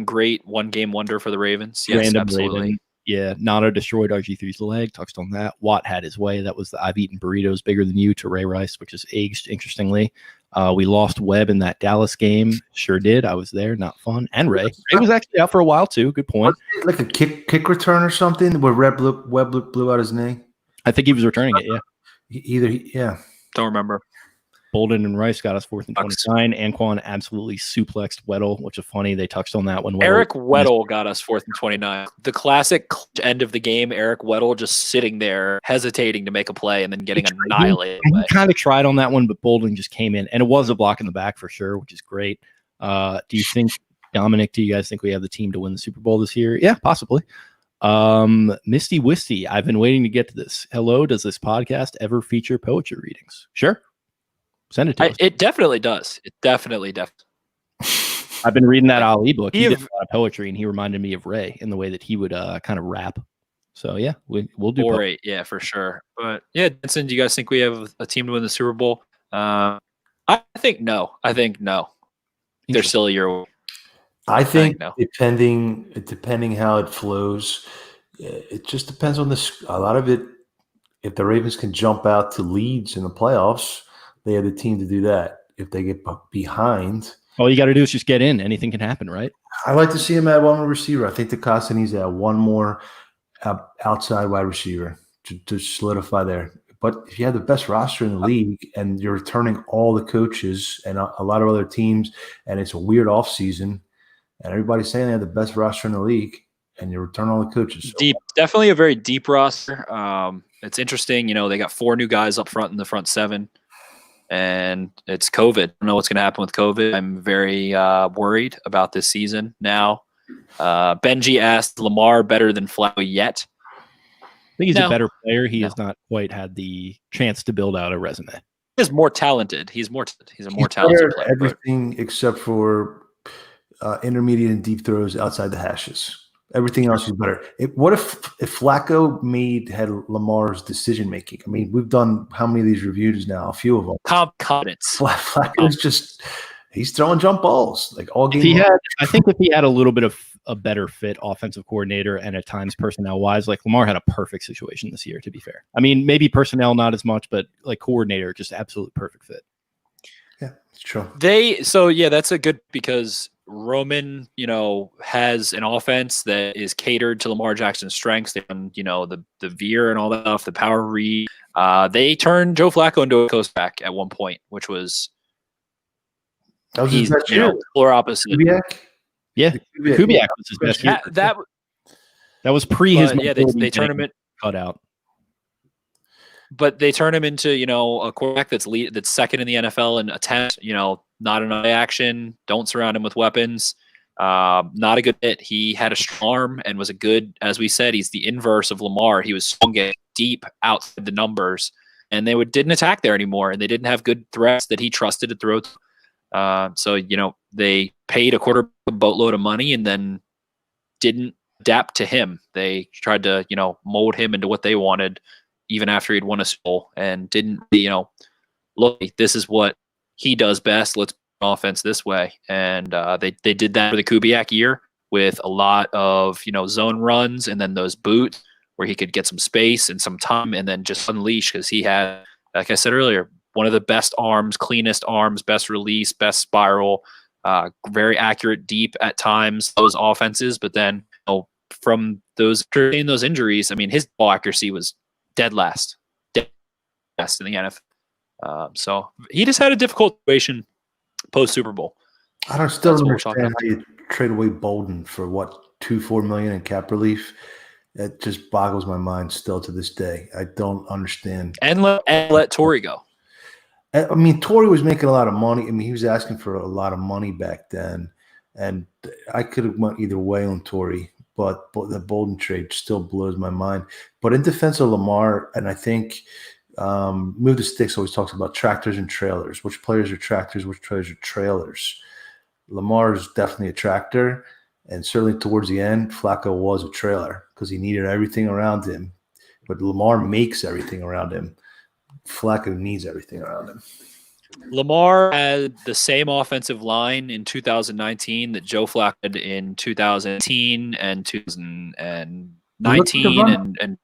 great one-game wonder for the Ravens. Yes, Random absolutely. Raven. Yeah, Nado destroyed RG3's leg. Touched on that. Watt had his way. That was the I've eaten burritos bigger than you to Ray Rice, which is aged interestingly. We lost Webb in that Dallas game. Sure did. I was there. Not fun. And Ray. Ray was actually out for a while too. Good point. Like a kick return or something where Webb blew out his knee. I think he was returning it. Yeah. Don't remember. Bolden and Rice got us 4th and 29. Anquan absolutely suplexed Weddle, which is funny. They touched on that when Eric Weddle got us 4th and 29. The classic end of the game, Eric Weddle just sitting there hesitating to make a play and then getting annihilated. He kind of tried on that one, but Bolden just came in, and it was a block in the back for sure, which is great. Do you think Dominic, do you guys think we have the team to win the Super Bowl this year? Yeah, possibly. Misty Wisty, I've been waiting to get to this. Hello, does this podcast ever feature poetry readings? Sure. Send it to us. It definitely does. It definitely. I've been reading that Ali book. He did a lot of poetry, and he reminded me of Ray in the way that he would kind of rap. So, yeah, we'll do poetry. Yeah, for sure. But, yeah, Denson, do you guys think we have a team to win the Super Bowl? I think no. They're still a year away. I think depending how it flows, it just depends on a lot of it. If the Ravens can jump out to leads in the playoffs, they have the team to do that. If they get behind, all you got to do is just get in. Anything can happen, right? I like to see him add one more receiver. I think the Costa needs to add one more outside wide receiver to solidify there. But if you have the best roster in the league and you're returning all the coaches and a lot of other teams, and it's a weird offseason, and everybody's saying they have the best roster in the league, and you return all the coaches. Deep, definitely a very deep roster. It's interesting. They got 4 new guys up front in the front 7, and it's COVID. I don't know what's going to happen with COVID. I'm very worried about this season now. Benji asked, Lamar better than Flacco yet? I think he's a better player. He has not quite had the chance to build out a resume. He's more talented. He's a more talented player. Everything except for intermediate and deep throws outside the hashes. Everything else is better. What if Flacco had Lamar's decision making? I mean, we've done how many of these reviews now? A few of them. Confidence. Flacco's just he's throwing jump balls like all game. I think if he had a little bit of a better fit offensive coordinator and at times personnel wise, like Lamar had a perfect situation this year, to be fair. I mean, maybe personnel not as much, but like coordinator, just absolute perfect fit. Yeah, it's true. That's a good because Roman, has an offense that is catered to Lamar Jackson's strengths. They run, the veer and all that stuff, the power read. They turned Joe Flacco into a coast back at one point, which was his best year. Polar opposite. Kubiak? Yeah, Kubiak was his best year. That was pre his. Yeah, they turn him cut out. But they turn him into, a quarterback that's second in the NFL in attempt, not an eye action, don't surround him with weapons. Not a good fit. He had a strong arm and was a good, as we said, he's the inverse of Lamar. He was strong, deep outside the numbers, and they didn't attack there anymore, and they didn't have good threats that he trusted to throw to. So, they paid a quarterback a boatload of money and then didn't adapt to him. They tried to, mold him into what they wanted even after he'd won a Super Bowl and didn't, look, this is what he does best. Let's offense this way. And they did that for the Kubiak year with a lot of, zone runs and then those boots where he could get some space and some time and then just unleash because he had, like I said earlier, one of the best arms, cleanest arms, best release, best spiral, very accurate deep at times, those offenses. But then from those injuries, I mean, his ball accuracy was dead last in the NFL. So he just had a difficult situation post Super Bowl. I don't understand how you trade away Bolden for $2-4 million in cap relief. It just boggles my mind still to this day. I don't understand. And let Torrey go. I mean, Torrey was making a lot of money. I mean, he was asking for a lot of money back then, and I could have went either way on Torrey. But the Bolden trade still blows my mind. But in defense of Lamar, and I think Move the Sticks always talks about tractors and trailers. Which players are tractors? Which players are trailers? Lamar is definitely a tractor, and certainly towards the end, Flacco was a trailer because he needed everything around him. But Lamar makes everything around him. Flacco needs everything around him. Lamar had the same offensive line in 2019 that Joe Flacco had in 2018 and 2019 and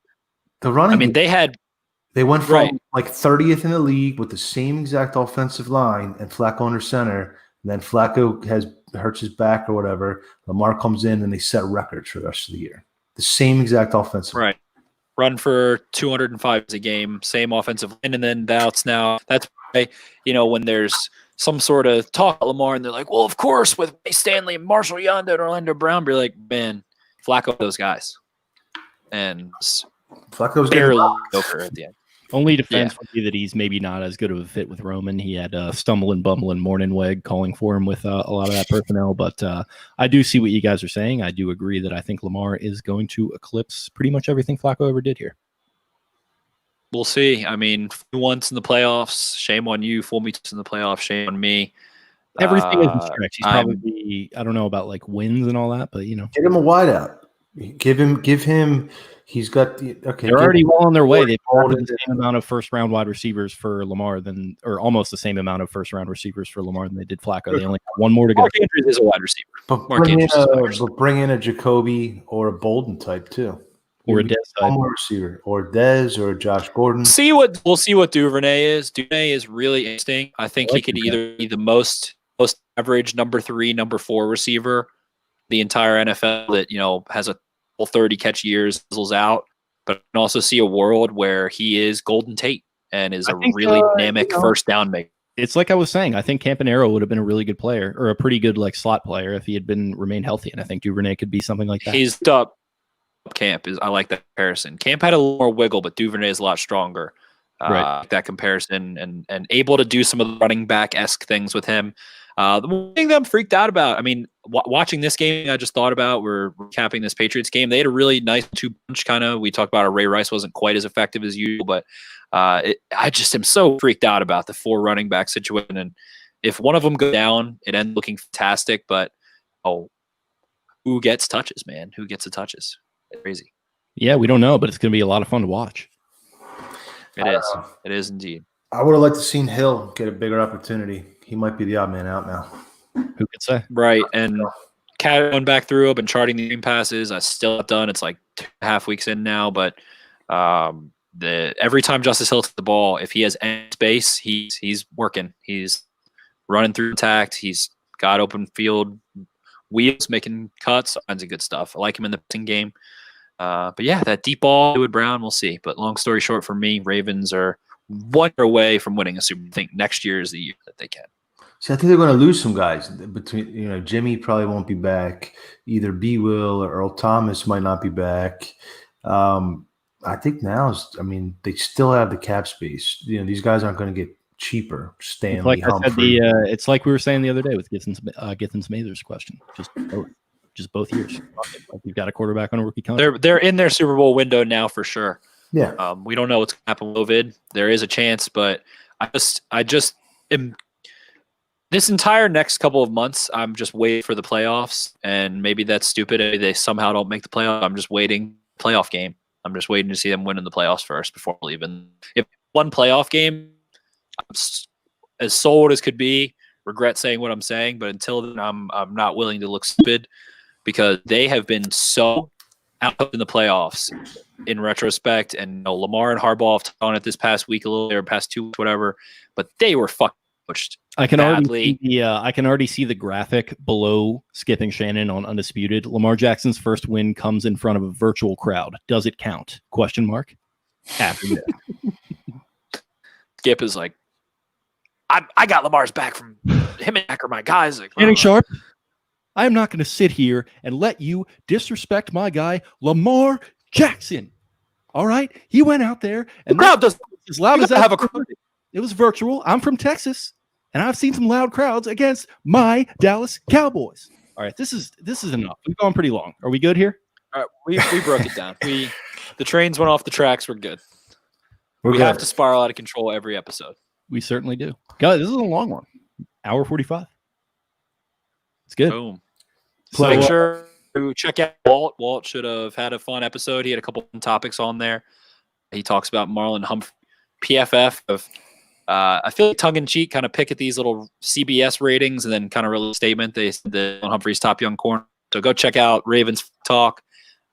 the running. I mean, they went from like 30th in the league with the same exact offensive line and Flacco under center. And then Flacco hurts his back or whatever. Lamar comes in and they set records for the rest of the year. The same exact offensive line. Right. Run for 205 a game, same offensive line, and then that's why, when there's some sort of talk about Lamar and they're like, well, of course, with Ray Stanley and Marshall Yonda and Orlando Brown, be like, man, Flacco those guys. And Flacco's barely over at the end. Only defense would be that he's maybe not as good of a fit with Roman. He had stumbling, bumbling Morningweg calling for him with a lot of that personnel. But I do see what you guys are saying. I do agree that I think Lamar is going to eclipse pretty much everything Flacco ever did here. We'll see. I mean, once in the playoffs, shame on you. 4 weeks in the playoffs, shame on me. Everything is in stretch. He's probably, I don't know about like wins and all that, but you know, get him a wideout. Give him. He's got the okay. They're already well on their way. They've drafted the same amount of first-round wide receivers for Lamar or almost the same amount of first-round receivers for Lamar than they did Flacco. They only have one more to go. Mark Andrews is a wide receiver. But bring in a Jacoby or a Bolden type too, or a Dez type receiver, or Dez or Josh Gordon. We'll see what Duvernay is. Duvernay is really interesting. I think he could either be the most average number 3, number 4 receiver the entire NFL that has a 30 catch years fizzles out, but I can also see a world where he is Golden Tate and is really dynamic first down maker. It's like I was saying, I think Campanaro would have been a really good player or a pretty good like slot player if he had remained healthy, and I think Duvernay could be something like that. He's up Camp I like that comparison. Camp had a little more wiggle, but Duvernay is a lot stronger. Right. That comparison and able to do some of the running back-esque things with him. The one thing that I'm freaked out about, I mean, watching this game, I just thought about, we're recapping this Patriots game. They had a really nice 2-punch kind of. We talked about Ray Rice wasn't quite as effective as usual, but I just am so freaked out about the 4 running back situation. And if one of them go down, it ends looking fantastic. But who gets touches, man? Who gets the touches? It's crazy. Yeah, we don't know, but it's going to be a lot of fun to watch. It is. It is indeed. I would have liked to seen Hill get a bigger opportunity. He might be the odd man out now. Who could say? Right. And Cat going back through, I've been charting the game passes. I still have done. It's like 2.5 weeks in now, but every time Justice Hill took the ball, if he has any space, he's working. He's running through contact. He's got open field wheels, making cuts, all kinds of good stuff. I like him in the passing game. But yeah, that deep ball with Brown, we'll see. But long story short, for me, Ravens are 1 year away from winning a Super Bowl. I think next year is the year that they can. See, I think they're going to lose some guys. Between Jimmy probably won't be back. Either B will or Earl Thomas might not be back. I think they still have the cap space. These guys aren't going to get cheaper. Stanley, Humphrey. It's like we were saying the other day with Githens Mather's question. Just both years. Like you've got a quarterback on a rookie contract. They're in their Super Bowl window now for sure. Yeah. We don't know what's going to happen with COVID. There is a chance, but I just am. This entire next couple of months, I'm just waiting for the playoffs, and maybe that's stupid. Maybe they somehow don't make the playoff. I'm just waiting playoff game. I'm just waiting to see them win in the playoffs first before leaving. If one playoff game, I'm as sold as could be. Regret saying what I'm saying, but until then, I'm not willing to look stupid because they have been so out in the playoffs in retrospect. And Lamar and Harbaugh have on it this past week a little, or past 2 weeks, whatever, but they were fucking pushed. I can already see the graphic below skipping Shannon on Undisputed. Lamar Jackson's first win comes in front of a virtual crowd. Does it count? ? Happy. Skip is like, I got Lamar's back from him and Acker, my guys. Like, Shannon Sharp, I am not going to sit here and let you disrespect my guy, Lamar Jackson. All right? He went out there and the crowd does as loud as that. Have a crowd. It was virtual. I'm from Texas, and I've seen some loud crowds against my Dallas Cowboys. All right, this is enough. We've gone pretty long. Are we good here? All right, we broke it down. The trains went off the tracks. We're good. We have to spiral out of control every episode. We certainly do. Guys, this is a long one. Hour 45. It's good. Boom. So make sure to check out Walt. Walt should have had a fun episode. He had a couple of topics on there. He talks about Marlon Humphrey, PFF of. I feel like tongue-in-cheek kind of pick at these little CBS ratings and then kind of release a statement. They said that Humphrey's top young corner. So go check out Ravens Talk,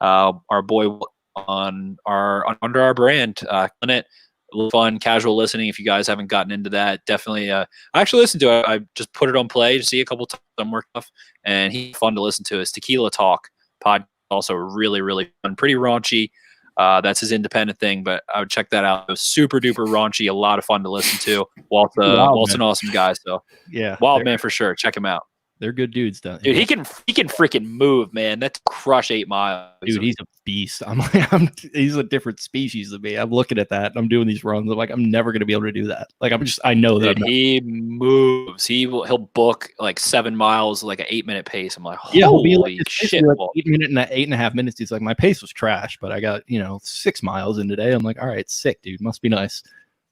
our boy under our brand. On it, a little fun, casual listening. If you guys haven't gotten into that, definitely. I actually listened to it. I just put it on play to see a couple times on work stuff, and he's fun to listen to. His Tequila Talk pod, also really, really fun, pretty raunchy. That's his independent thing, but I would check that out. It was super duper raunchy, a lot of fun to listen to. Walt's an awesome guy, so yeah, wild man for sure. Check him out. They're good dudes, dude. He can freaking move, man. That's crush 8 miles. Dude, he's a beast. He's a different species than me. I'm looking at that. And I'm doing these runs. I'm like, I'm never going to be able to do that. Like, I know that. Dude, he moves. He'll book like 7 miles, like an 8-minute pace. I'm like, holy he'll be like, shit. Like 8.5 minutes. He's like, my pace was trash, but I got 6 miles in today. I'm like, all right, sick, dude. Must be nice.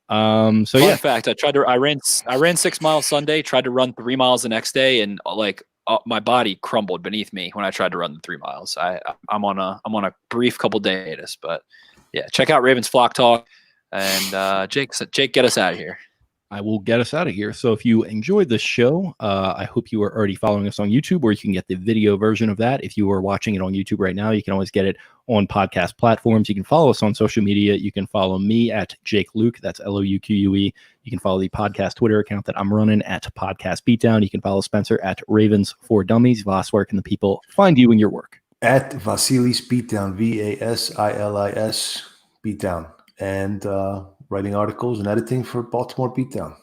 So Fun fact, I ran 6 miles Sunday, tried to run 3 miles the next day, and like my body crumbled beneath me when I tried to run the 3 miles. I'm on a brief couple day hiatus, but yeah, check out Ravens Flock Talk, and Jake, get us out of here. I will get us out of here. So if you enjoyed the show, I hope you are already following us on YouTube, where you can get the video version of that. If you are watching it on YouTube right now, you can always get it on podcast platforms. You can follow us on social media. You can follow me at Jake Luke. That's LOUQUE. You can follow the podcast Twitter account that I'm running at Podcast Beatdown. You can follow Spencer at Ravens for Dummies. Voss, where can the people find you and your work? At Vasilis Beatdown, VASILIS Beatdown. And writing articles and editing for Baltimore Beatdown.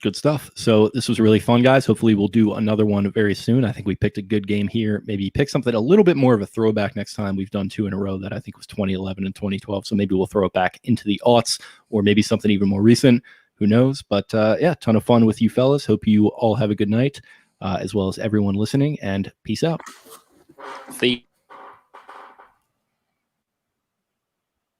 Good stuff. So this was really fun, guys. Hopefully we'll do another one very soon. I think we picked a good game here. Maybe pick something a little bit more of a throwback next time. We've done 2 in a row that I think was 2011 and 2012. So maybe we'll throw it back into the aughts, or maybe something even more recent. Who knows? But yeah, ton of fun with you fellas. Hope you all have a good night, as well as everyone listening, and peace out. See.